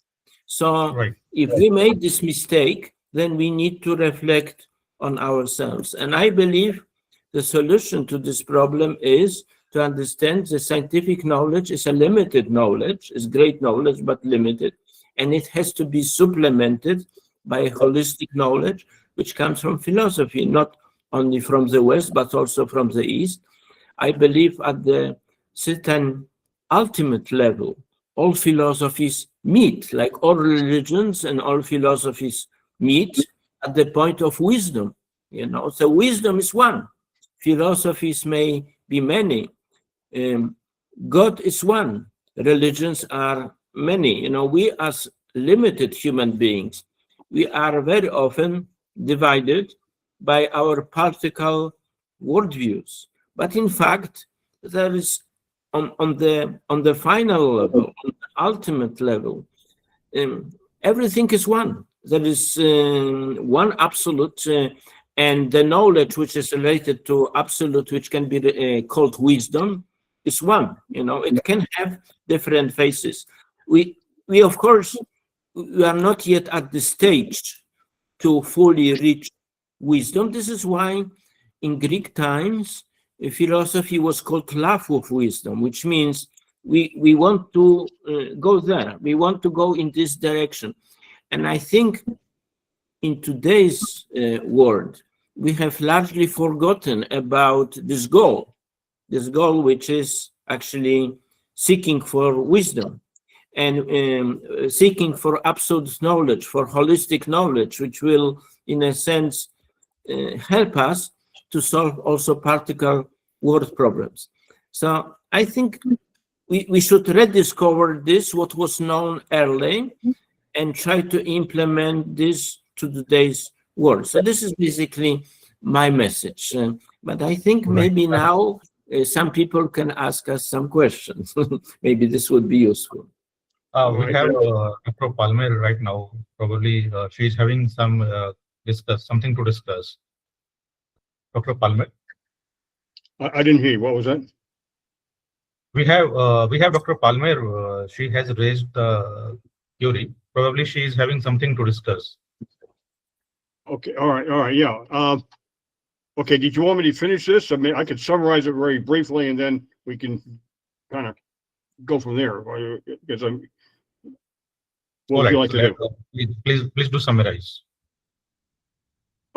So if we made this mistake, then we need to reflect on ourselves. And I believe the solution to this problem is to understand the scientific knowledge is a limited knowledge, is great knowledge, but limited. And it has to be supplemented by a holistic knowledge, which comes from philosophy, not only from the West, but also from the East. I believe at the certain ultimate level all philosophies meet, like all religions and all philosophies meet at the point of wisdom. So wisdom is one. Philosophies may be many. God is one. Religions are many. We as limited human beings, we are very often divided by our particle worldviews. But in fact, there is on the final level, on the ultimate level, everything is one. There is one absolute, and the knowledge which is related to absolute, which can be called wisdom, is one. It can have different faces. We of course, we are not yet at the stage to fully reach wisdom. This is why in Greek times, philosophy was called love of wisdom, which means we want to go there. We want to go in this direction. And I think in today's world, we have largely forgotten about this goal which is actually seeking for wisdom and seeking for absolute knowledge, for holistic knowledge, which will, in a sense, help us to solve also particle world problems. So I think we should rediscover this, what was known early, and try to implement this to today's world. So this is basically my message. But I think maybe now some people can ask us some questions. Maybe this would be useful. We have Dr. Palmer right now. Probably she's having something to discuss. Dr. Palmer. I didn't hear you. What was that? We have Dr. Palmer. She has raised the query. Probably she is having something to discuss. Okay. All right. Yeah. Okay. Did you want me to finish this? I mean, I could summarize it very briefly, and then we can kind of go from there. Because what would you like to do? Please do summarize.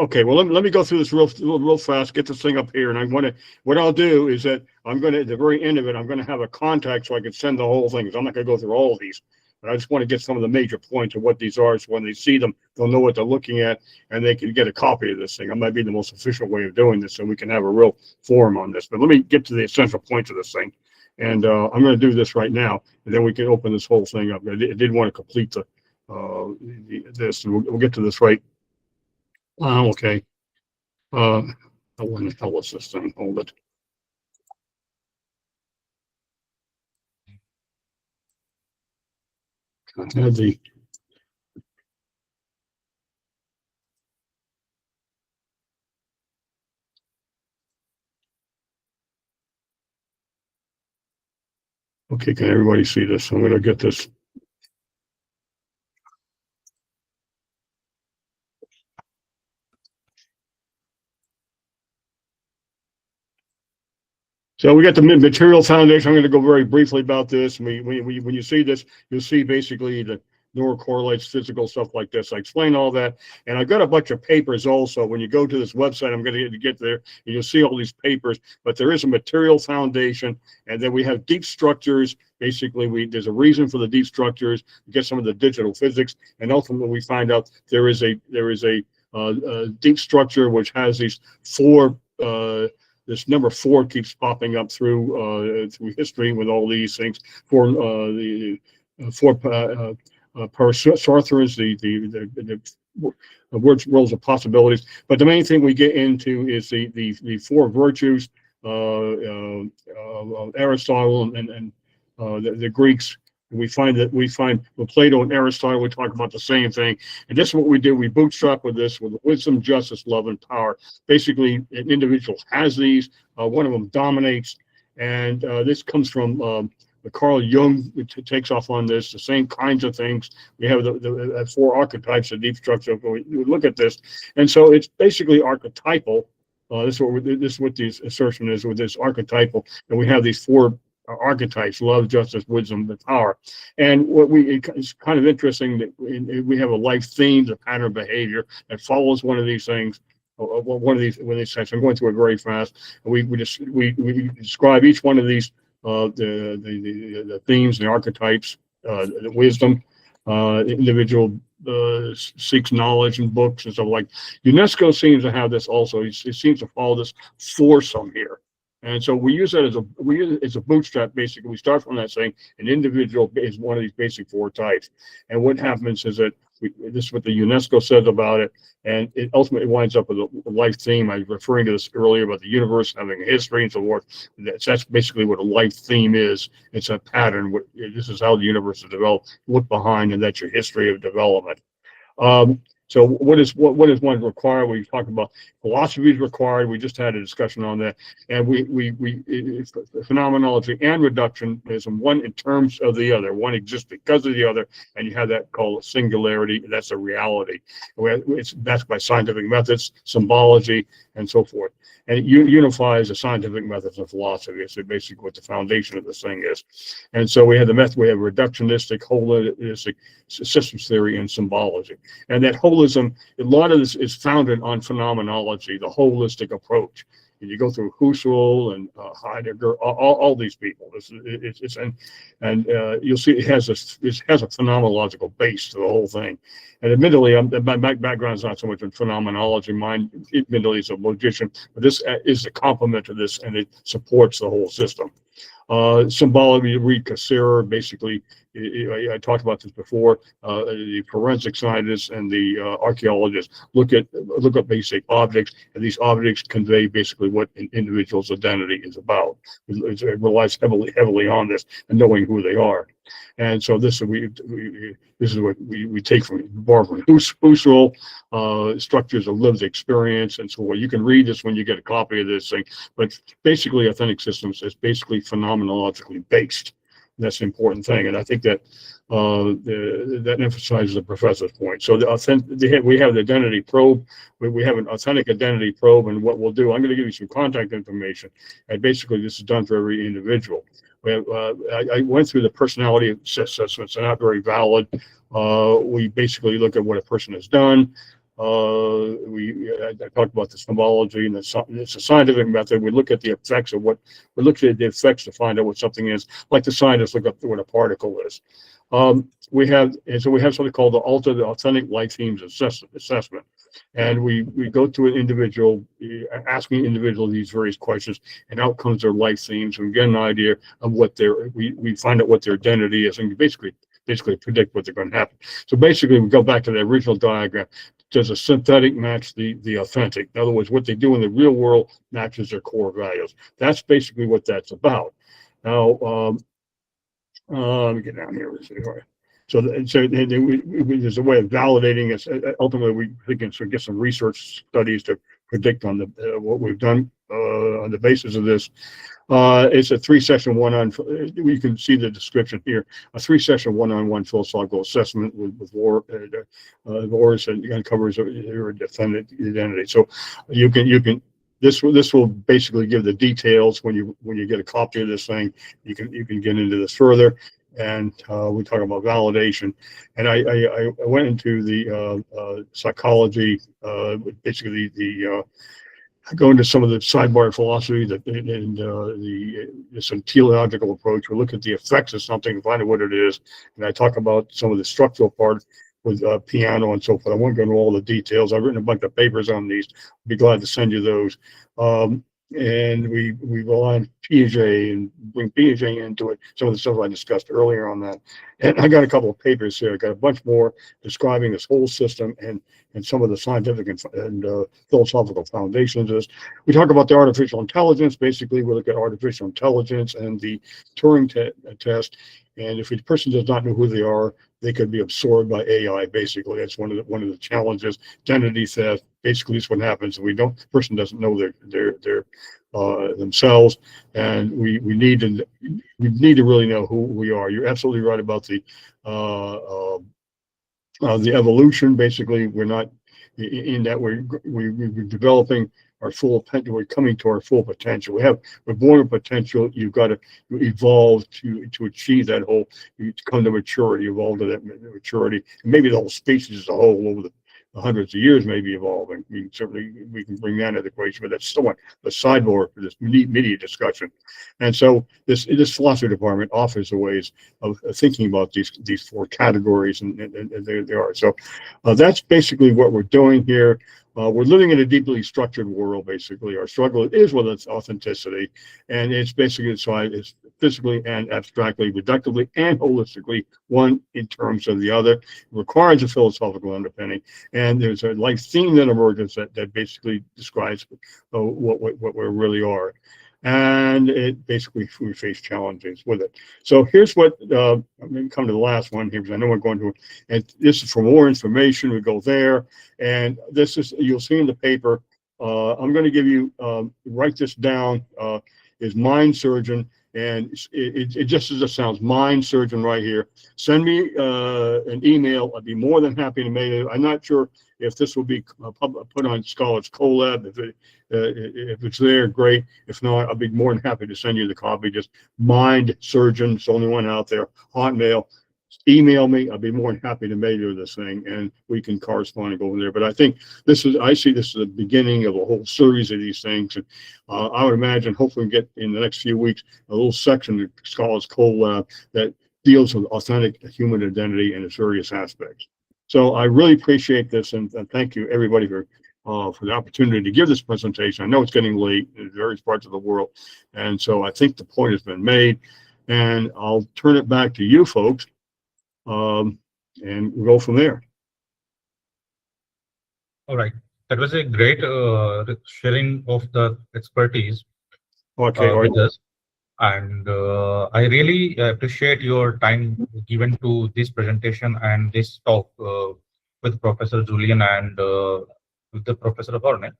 Okay, well, let me go through this real fast, get this thing up here. And what I'll do is that I'm going to, at the very end of it, I'm going to have a contact so I can send the whole thing. I'm not going to go through all of these, but I just want to get some of the major points of what these are. So when they see them, they'll know what they're looking at and they can get a copy of this thing. That might be the most efficient way of doing this so we can have a real forum on this. But let me get to the essential points of this thing. And I'm going to do this right now, and then we can open this whole thing up. I did want to complete this, and we'll get to this right. Okay. When the hell was this thing? Hold it. I had the. Okay, can everybody see this? I'm going to get this. So we got the material foundation. I'm going to go very briefly about this. When you see this, you'll see basically the neurocorrelates, physical stuff like this. I explain all that. And I've got a bunch of papers also. When you go to this website, I'm going to get there, and you'll see all these papers. But there is a material foundation, and then we have deep structures. Basically, there's a reason for the deep structures. We get some of the digital physics, and ultimately we find out there is a deep structure which has these four. This number 4 keeps popping up through history with all these things. For the Sartre's, the worlds of possibilities. But the main thing we get into is the 4 virtues of Aristotle and the Greeks. We find with Plato and Aristotle, we talk about the same thing. And this is what we do. We bootstrap with this, with wisdom, justice, love, and power. Basically, an individual has these. One of them dominates. And this comes from Carl Jung, which takes off on this, the same kinds of things. We have the 4 archetypes of deep structure. We look at this. And so it's basically archetypal. This is what the assertion is with this archetypal. And we have these 4 archetypes: love, justice, wisdom, and power. And it's kind of interesting that we have a life theme, the pattern of behavior that follows one of these things. One of these things. I'm going through it very fast. We describe each one of these the themes, the archetypes, the wisdom. The individual seeks knowledge in books and stuff like. UNESCO seems to have this also. It seems to follow this foursome here. And so we use that as a bootstrap. Basically, we start from that saying an individual is one of these basic four types. And what happens is that this is what the UNESCO says about it, and it ultimately winds up with a life theme. I was referring to this earlier about the universe having a history and so forth. That's basically what a life theme is. It's a pattern. This is how the universe is developed. Look behind, and that's your history of development. So what is one required? We talked about philosophy is required. We just had a discussion on that, and it's phenomenology and reductionism. One in terms of the other. One exists because of the other, and you have that called singularity. That's a reality. It's backed by scientific methods, symbology, and so forth. And it unifies the scientific methods of philosophy. It's basically what the foundation of this thing is. And so we have the method. We have reductionistic, holistic systems theory, and symbology. And that holism, a lot of this is founded on phenomenology, the holistic approach. And you go through Husserl and Heidegger, all these people. You'll see it has a phenomenological base to the whole thing. And admittedly, my background is not so much in phenomenology. Mine, admittedly, is a logician, but this is a complement to this, and it supports the whole system. Symbolically, read Cassirer, basically, I talked about this before. The forensic scientists and the archaeologists look at basic objects, and these objects convey basically what an individual's identity is about. It relies heavily on this and knowing who they are. And so this is what we take from Husserl, structures of lived experience, and so what you can read this when you get a copy of this thing. But basically, authentic systems is basically phenomenologically based. That's the important thing, and I think that that emphasizes the professor's point. So we have the identity probe. We have an authentic identity probe, and what we'll do, I'm going to give you some contact information, and basically this is done for every individual. I went through the personality assessments. They're not very valid. We basically look at what a person has done. I talked about the symbology, and it's a scientific method. We look at the effects of the effects to find out what something is. Like the scientists look up what a particle is. We have something called the authentic life themes assessment, and we go to an individual, asking individual these various questions, and out comes their life themes, and we get an idea of what we find out what their identity is, and basically predict what they're going to happen. So basically, we go back to the original diagram. Does a synthetic match the authentic? In other words, what they do in the real world matches their core values. That's basically what that's about. Now, let me get down here. So there's a way of validating it. Ultimately, we can get some research studies to predict on what we've done on the basis of this. It's a 3-session you can see the description here, a 3-session one-on-one philosophical assessment with Voris, and uncovers your defendant identity. So you can this will basically give the details when you get a copy of this thing. You can get into this further, and we talk about validation. And I went into the psychology, basically I go into some of the sidebar philosophy this teleological approach. We look at the effects of something and find out what it is. And I talk about some of the structural part with piano and so forth. I won't go into all the details. I've written a bunch of papers on these. I'd be glad to send you those. And we rely on Piaget and bring Piaget into it. Some of the stuff I discussed earlier on that. And I got a couple of papers here. I got a bunch more describing this whole system and some of the scientific and philosophical foundations of this. We talk about the artificial intelligence. Basically, we look at artificial intelligence and the Turing test. And if a person does not know who they are, they could be absorbed by AI. Basically, that's one of the challenges. Identity theft. Basically, this is what happens. The person doesn't know their themselves, and we need to really know who we are. You're absolutely right about the evolution. Basically, we're not in that we're developing our full potential. We're coming to our full potential. We're born with potential. You've got to evolve to achieve that whole, to come to maturity, evolve to that maturity. And maybe the whole species as a whole hundreds of years maybe evolving. We can bring that into the equation, but that's still the sideboard for this media discussion. And so this philosophy department offers the ways of thinking about these four categories, and there they are. So that's basically what we're doing here. We're living in a deeply structured world, basically. Our struggle is with its authenticity, and it's basically it's physically and abstractly, reductively and holistically, one in terms of the other. It requires a philosophical underpinning, and there's a life theme that emerges that basically describes what we really are. And it basically, we face challenges with it. So here's what, I'm going to come to the last one here, because I know we're going to, and this is for more information. We go there, and this is, you'll see in the paper, I'm going to give you, write this down, is Mind Surgeon, and it just as it sounds, Mind Surgeon right here. Send me an email. I'd be more than happy to make it. I'm not sure if this will be put on Scholars Collab. If it's there, great. If not, I'll be more than happy to send you the copy. Just Mind Surgeon, it's the only one out there. Hotmail. Email me. I'll be more than happy to measure this thing, and we can correspond and go from there. But I think I see this as the beginning of a whole series of these things. And I would imagine, hopefully, we get in the next few weeks a little section of Scholars Collab that deals with authentic human identity and its various aspects. So I really appreciate this, and thank you everybody for the opportunity to give this presentation. I know it's getting late in various parts of the world, and so I think the point has been made. And I'll turn it back to you folks, and we'll go from there. All right, that was a great sharing of the expertise Okay, all right. with us. And I really appreciate your time given to this presentation and this talk with Professor Julian and with the Professor Horne.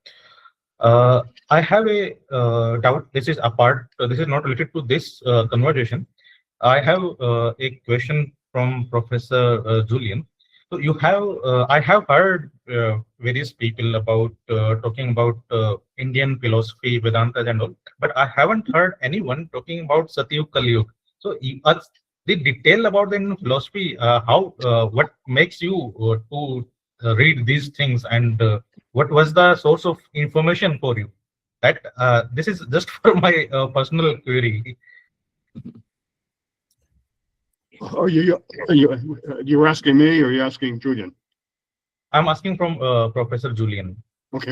I have a doubt. This is apart. This is not related to this conversation. I have a question from Professor Julian. So you have, I have heard various people about talking about Indian philosophy, Vedanta and all, but I haven't heard anyone talking about Satyug Kalyug. So the detail about the Indian philosophy, what makes you to read these things, and what was the source of information for you? That this is just for my personal query. You're asking me, or are you asking Julian? I'm asking from Professor Julian. Okay.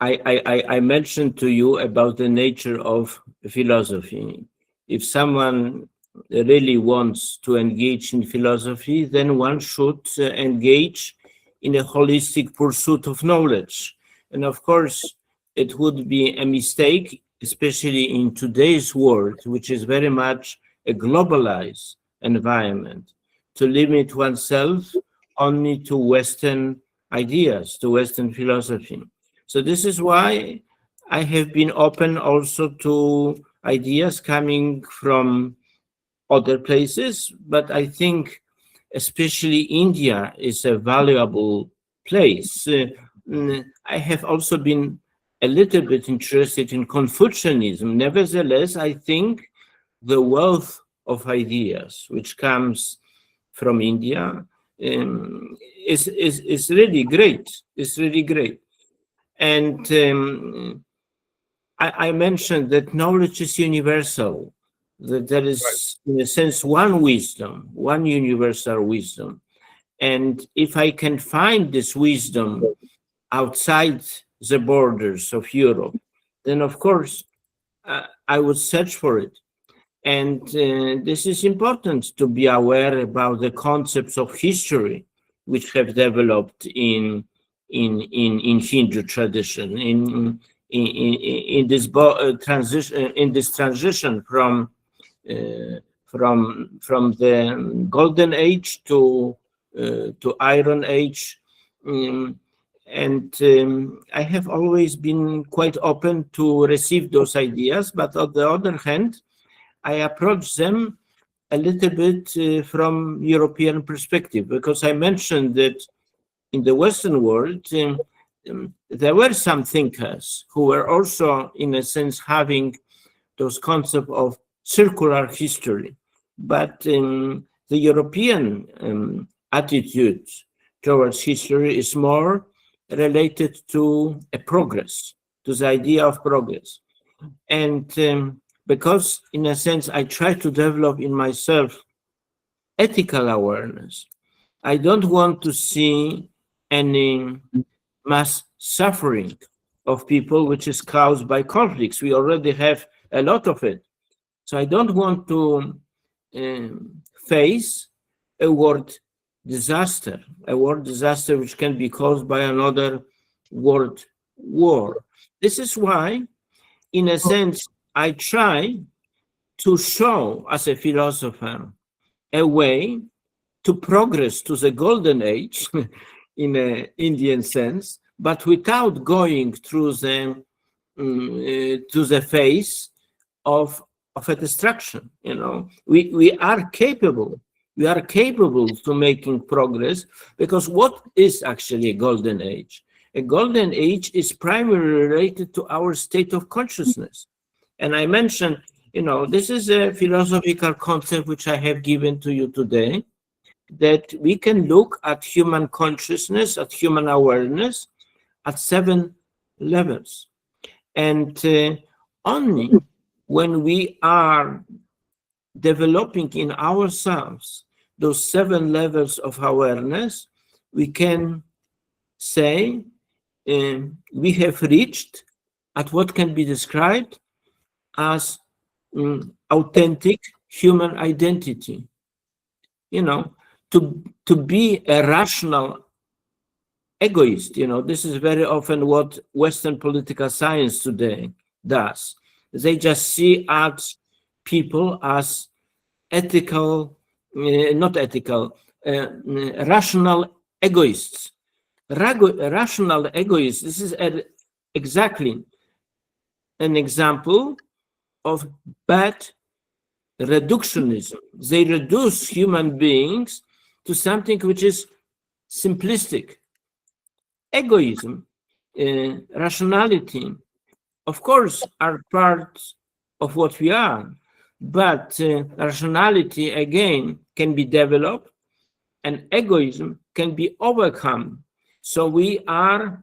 I mentioned to you about the nature of philosophy. If someone really wants to engage in philosophy, then one should engage in a holistic pursuit of knowledge. And of course, it would be a mistake, especially in today's world, which is very much a globalized environment, to limit oneself only to Western ideas, to Western philosophy. So this is why I have been open also to ideas coming from other places, but I think especially India is a valuable place. I have also been a little bit interested in Confucianism. Nevertheless, I think the wealth of ideas which comes from India is really great. It's really great. And I mentioned that knowledge is universal, that there is, in a sense, one wisdom, one universal wisdom. And if I can find this wisdom outside the borders of Europe, then of course I would search for it. And this is important to be aware about the concepts of history which have developed in Hindu tradition, in this transition from the Golden Age to Iron Age. And I have always been quite open to receive those ideas, but on the other hand, I approach them a little bit from European perspective, because I mentioned that in the Western world, there were some thinkers who were also, in a sense, having those concepts of circular history. But the European attitude towards history is more related to a progress, to the idea of progress. And because, in a sense, I try to develop in myself ethical awareness, I don't want to see any mass suffering of people which is caused by conflicts. We already have a lot of it. So I don't want to face a world disaster which can be caused by another world war. This is why, in a sense, I try to show, as a philosopher, a way to progress to the golden age in an Indian sense, but without going through the to the phase of a destruction. You know, we are capable to making progress, because what is actually a golden age? A golden age is primarily related to our state of consciousness. And I mentioned, you know, this is a philosophical concept which I have given to you today, that we can look at human consciousness, at human awareness, at 7 levels. And only when we are developing in ourselves those 7 levels of awareness, we can say we have reached at what can be described as authentic human identity. You know, to be a rational egoist, you know, this is very often what Western political science today does. They just see us people as ethical, not ethical, rational egoists. Rational egoists, this is exactly an example of bad reductionism. They reduce human beings to something which is simplistic. Egoism, rationality, of course, are part of what we are, but rationality, again, can be developed, and egoism can be overcome. So we are,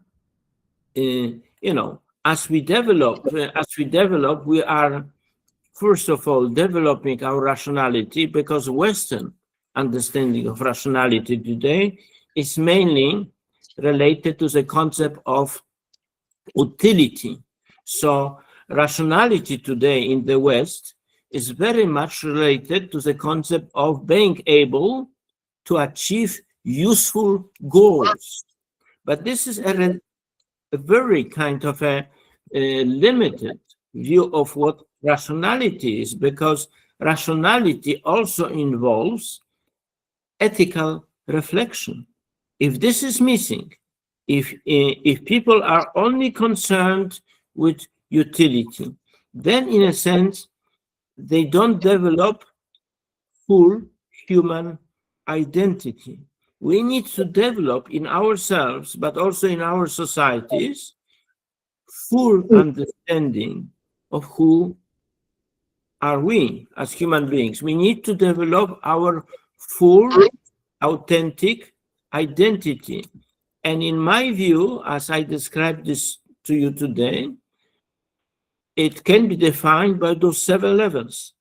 you know, as we develop, we are, first of all, developing our rationality, because Western understanding of rationality today is mainly related to the concept of utility. So rationality today in the West is very much related to the concept of being able to achieve useful goals. But this is a very kind of a limited view of what rationality is, because rationality also involves ethical reflection. If this is missing, if people are only concerned with utility, then in a sense, they don't develop full human identity. We need to develop in ourselves, but also in our societies, full understanding of who are we as human beings. We need to develop our full, authentic identity. And in my view, as I described this to you today, it can be defined by those 7 levels.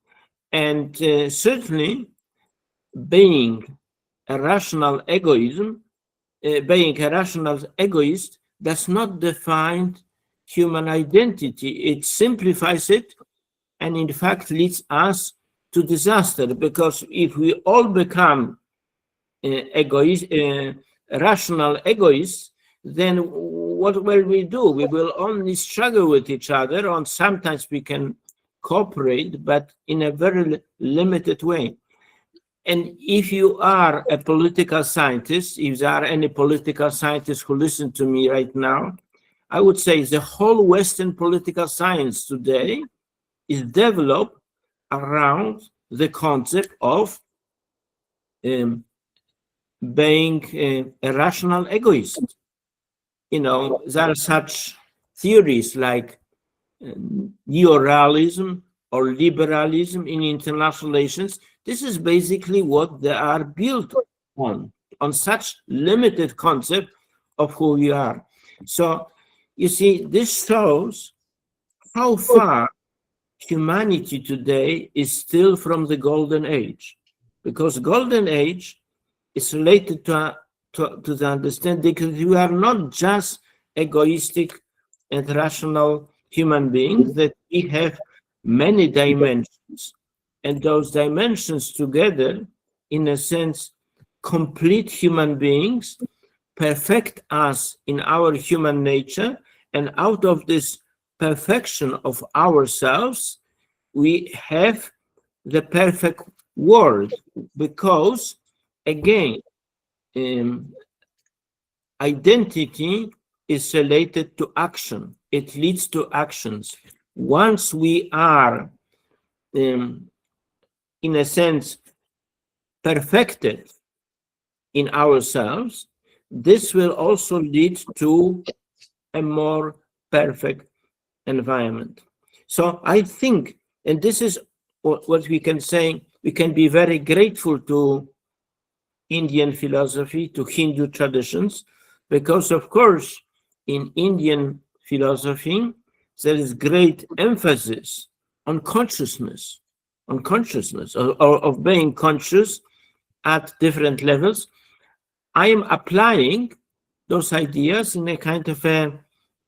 And certainly, being a rational egoist does not define human identity. It simplifies it, and in fact leads us to disaster, because if we all become rational egoists, then what will we do? We will only struggle with each other, and sometimes we can cooperate, but in a very limited way. And if you are a political scientist, if there are any political scientists who listen to me right now, I would say the whole Western political science today is developed around the concept of being a rational egoist. You know, there are such theories like neorealism or liberalism in international relations. This is basically what they are built on. on such limited concept of who we are. So you see, this shows how far humanity today is still from the golden age, because golden age is related to the understanding that we are not just egoistic and rational human beings, that we have many dimensions, and those dimensions together, in a sense, complete human beings, perfect us in our human nature, and out of this perfection of ourselves, we have the perfect world, because again, identity is related to action. It leads to actions. Once we are, in a sense, perfected in ourselves, this will also lead to a more perfect environment. So I think, and this is what we can say, we can be very grateful to Indian philosophy, to Hindu traditions, because of course, in Indian philosophy, there is great emphasis on consciousness, of being conscious at different levels. I am applying those ideas in a kind of a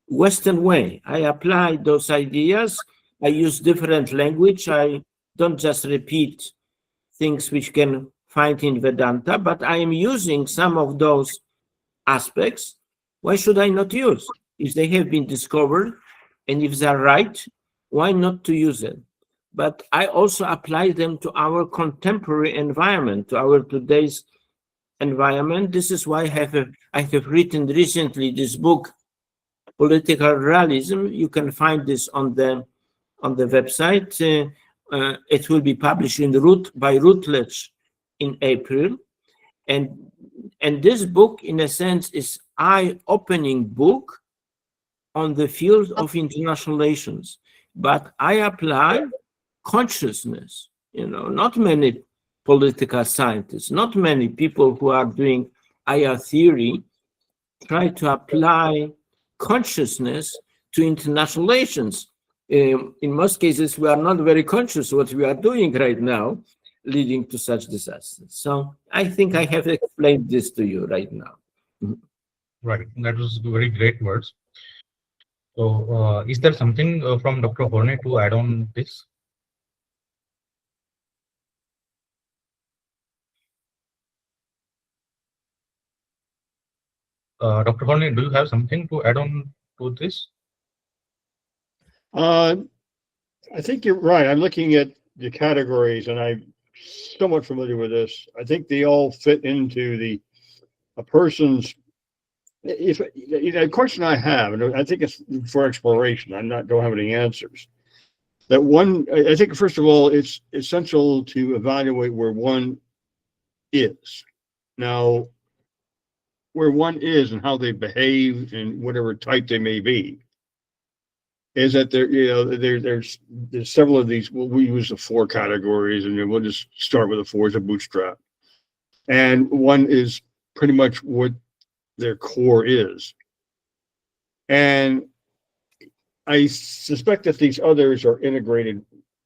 Western way. I apply those ideas. I use different language. I don't just repeat things which can find in Vedanta, but I am using some of those aspects. Why should I not use? If they have been discovered and if they're right, why not to use them? But I also apply them to our contemporary environment, to our today's environment. This is why I have written recently this book, Political Realism. You can find this on the website. It will be published by Routledge in April, and this book, in a sense, is eye-opening book on the field of international relations. But I apply consciousness. Not many political scientists, not many people who are doing IR theory try to apply consciousness to international relations. In most cases, we are not very conscious what we are doing right now, leading to such disasters. So I think I have explained this to you right now. Right, that was very great words. So is there something from Dr. Horne to add on this? Dr. Horne, do you have something to add on to this? I think you're right. I'm looking at the categories, and I'm somewhat familiar with this. I think they all fit into a person's. If a question I have, and I think it's for exploration, don't have any answers. I think first of all, it's essential to evaluate where one is. Now, where one is and how they behave and whatever type they may be, is that there's several of these. Well, we use the 4 categories, and then we'll just start with the 4 as a bootstrap. And one is pretty much what their core is. And I suspect that these others are integrated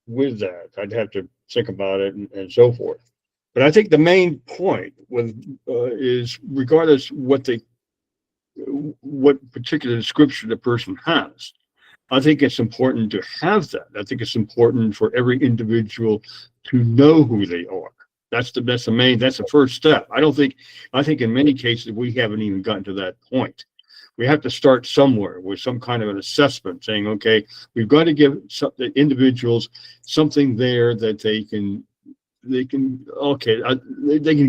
with that. I'd have to think about it and so forth. But I think the main point is regardless what particular description the person has, I think it's important to have that. I think it's important for every individual to know who they are. That's the first step. I think in many cases we haven't even gotten to that point. We have to start somewhere with some kind of an assessment saying, okay, we've got to give the individuals something there that they can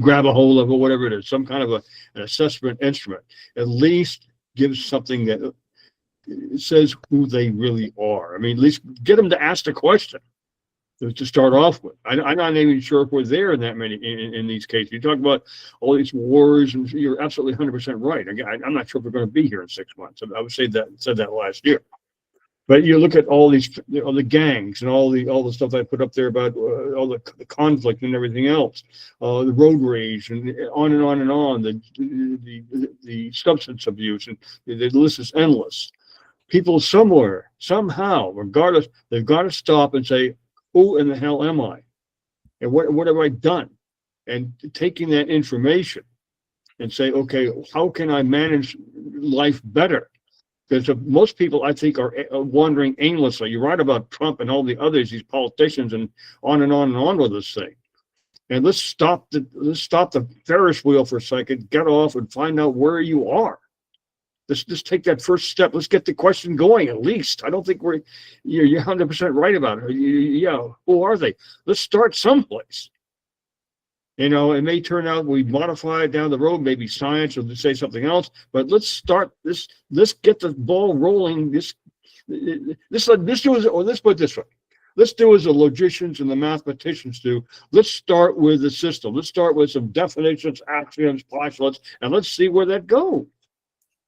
grab a hold of, or whatever it is, some kind of an assessment instrument. At least gives something that says who they really are. I mean, at least get them to ask the question to start off with. I'm not even sure if we're there in that many in these cases. You talk about all these wars, and you're absolutely 100% right. Again, I'm not sure if we're going to be here in 6 months. I would say said that last year. But you look at all these, all the gangs and all the stuff I put up there about all the conflict and everything else, the road rage and on and on and on, the substance abuse, and the list is endless. People somewhere, somehow, regardless, they've got to stop and say, who in the hell am I? And what have I done? And taking that information and say, okay, how can I manage life better? Because most people, I think, are wandering aimlessly. You're right about Trump and all the others, these politicians, and on and on and on with this thing. And let's stop the Ferris wheel for a second, get off and find out where you are. Let's just take that first step. Let's get the question going at least. I don't think you're 100% right about it. Yeah, who are they? Let's start someplace. You know, it may turn out we modify it down the road, maybe science or say something else, but let's start this. Let's get the ball rolling. Let's do it, or let's put it this way. Let's do as the logicians and the mathematicians do. Let's start with the system. Let's start with some definitions, axioms, postulates, and let's see where that goes.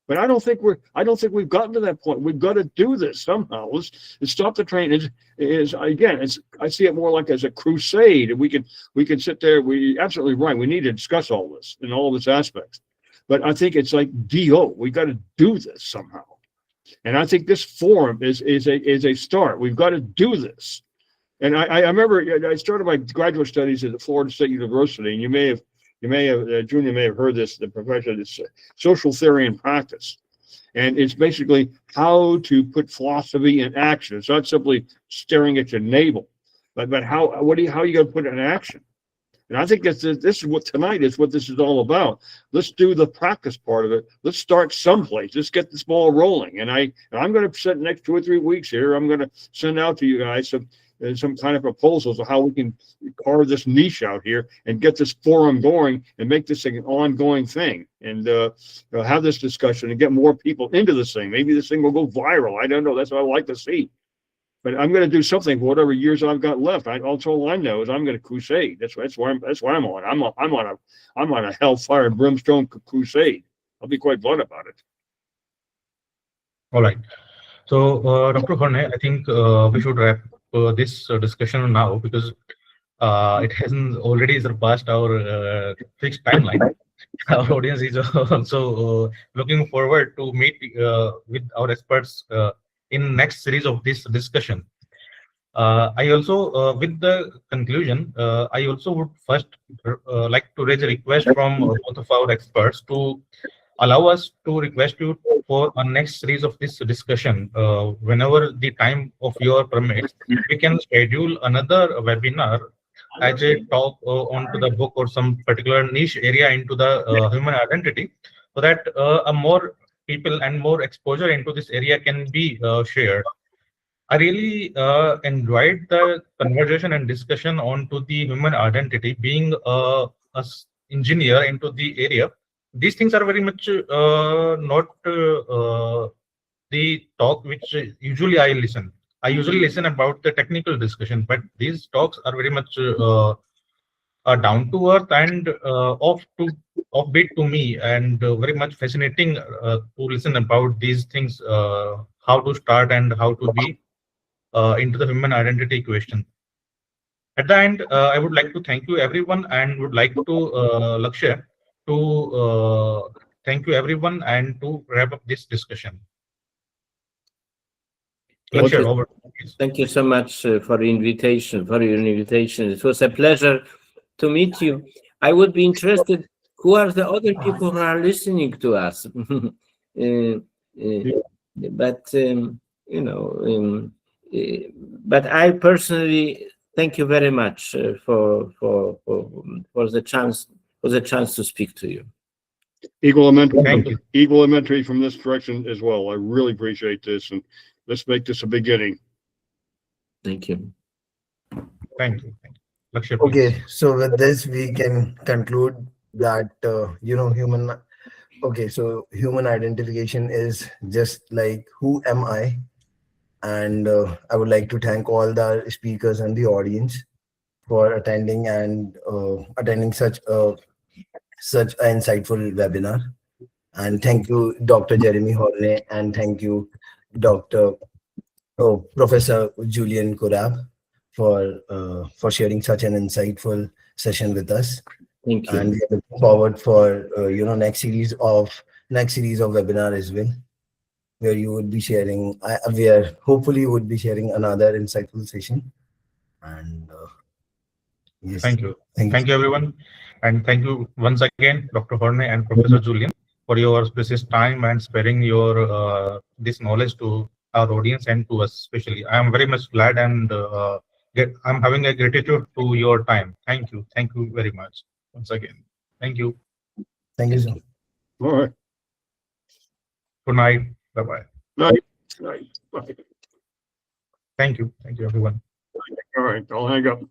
But I don't think we've gotten to that point. We've got to do this somehow. Let's stop the train. I see it more like as a crusade. And we can sit there. We absolutely right. We need to discuss all this in all of its aspects. But I think it's like DO. We got to do this somehow. And I think this forum is a start. We've got to do this. And I remember I started my graduate studies at Florida State University, and you may have, Julian may have heard this, the profession, it's social theory and practice. And it's basically how to put philosophy in action. It's not simply staring at your navel, but how are you going to put it in action? And I think this is what tonight is what this is all about. Let's do the practice part of it. Let's start someplace. Let's get this ball rolling. And I'm going to spend the next 2 or 3 weeks here. I'm going to send out to you guys some kind of proposals of how we can carve this niche out here and get this forum going and make this an ongoing thing, and have this discussion and get more people into this thing. Maybe this thing will go viral. I don't know. That's what I like to see. But I'm going to do something for whatever years I've got left. All I know is I'm going to crusade. That's what I'm on. I'm on a hellfire and brimstone crusade. I'll be quite blunt about it. All right. So, Dr. Horne, I think we should wrap this discussion now, because it hasn't already surpassed our fixed timeline. Our audience is also looking forward to meet with our experts in next series of this discussion. I also, with the conclusion, I also would first like to raise a request from both of our experts to allow us to request you for a next series of this discussion. Whenever the time of your permits, we can schedule another webinar as a talk onto the book or some particular niche area into the human identity, so that more people and more exposure into this area can be shared. I really enjoyed the conversation and discussion onto the human identity. Being a engineer into the area, these things are very much not the talk which usually I listen. I usually listen about the technical discussion, but these talks are very much down to earth and offbeat to me, and very much fascinating to listen about these things, how to start and how to be into the human identity question. At the end, I would like to thank you everyone, and would like to Lakshay to thank you everyone and to wrap up this discussion. Lakshay, over to you, please. Thank you so much for your invitation. It was a pleasure to meet you. I would be interested, who are the other people who are listening to us? But I personally thank you very much for the chance to speak to you. Equal Thank you. elementary from this direction as well. I really appreciate this, and let's make this a beginning. Thank you. Thank you. Lakshay, please. Okay, so with this we can conclude that human identification is just like, who am I? And I would like to thank all the speakers and the audience for attending and attending such an insightful webinar. And thank you, Dr. Jeremy Horne, and thank you, Dr. So Professor Julian for sharing such an insightful session with us. Thank you. And we are looking forward for next series of webinar as well, where you would be sharing. Where hopefully you would be sharing another insightful session. And yes, Thank you. Thank you, everyone. And thank you once again, Dr. Horne and Professor Julian, for your precious time and sparing your this knowledge to our audience and to us especially. I am very much glad and I'm having a gratitude to your time. Thank you. Thank you very much once again. Thank you. Thank you, sir. All right. Good night. Bye-bye. Night. Night. Bye. Thank you. Thank you, everyone. All right. I'll hang up.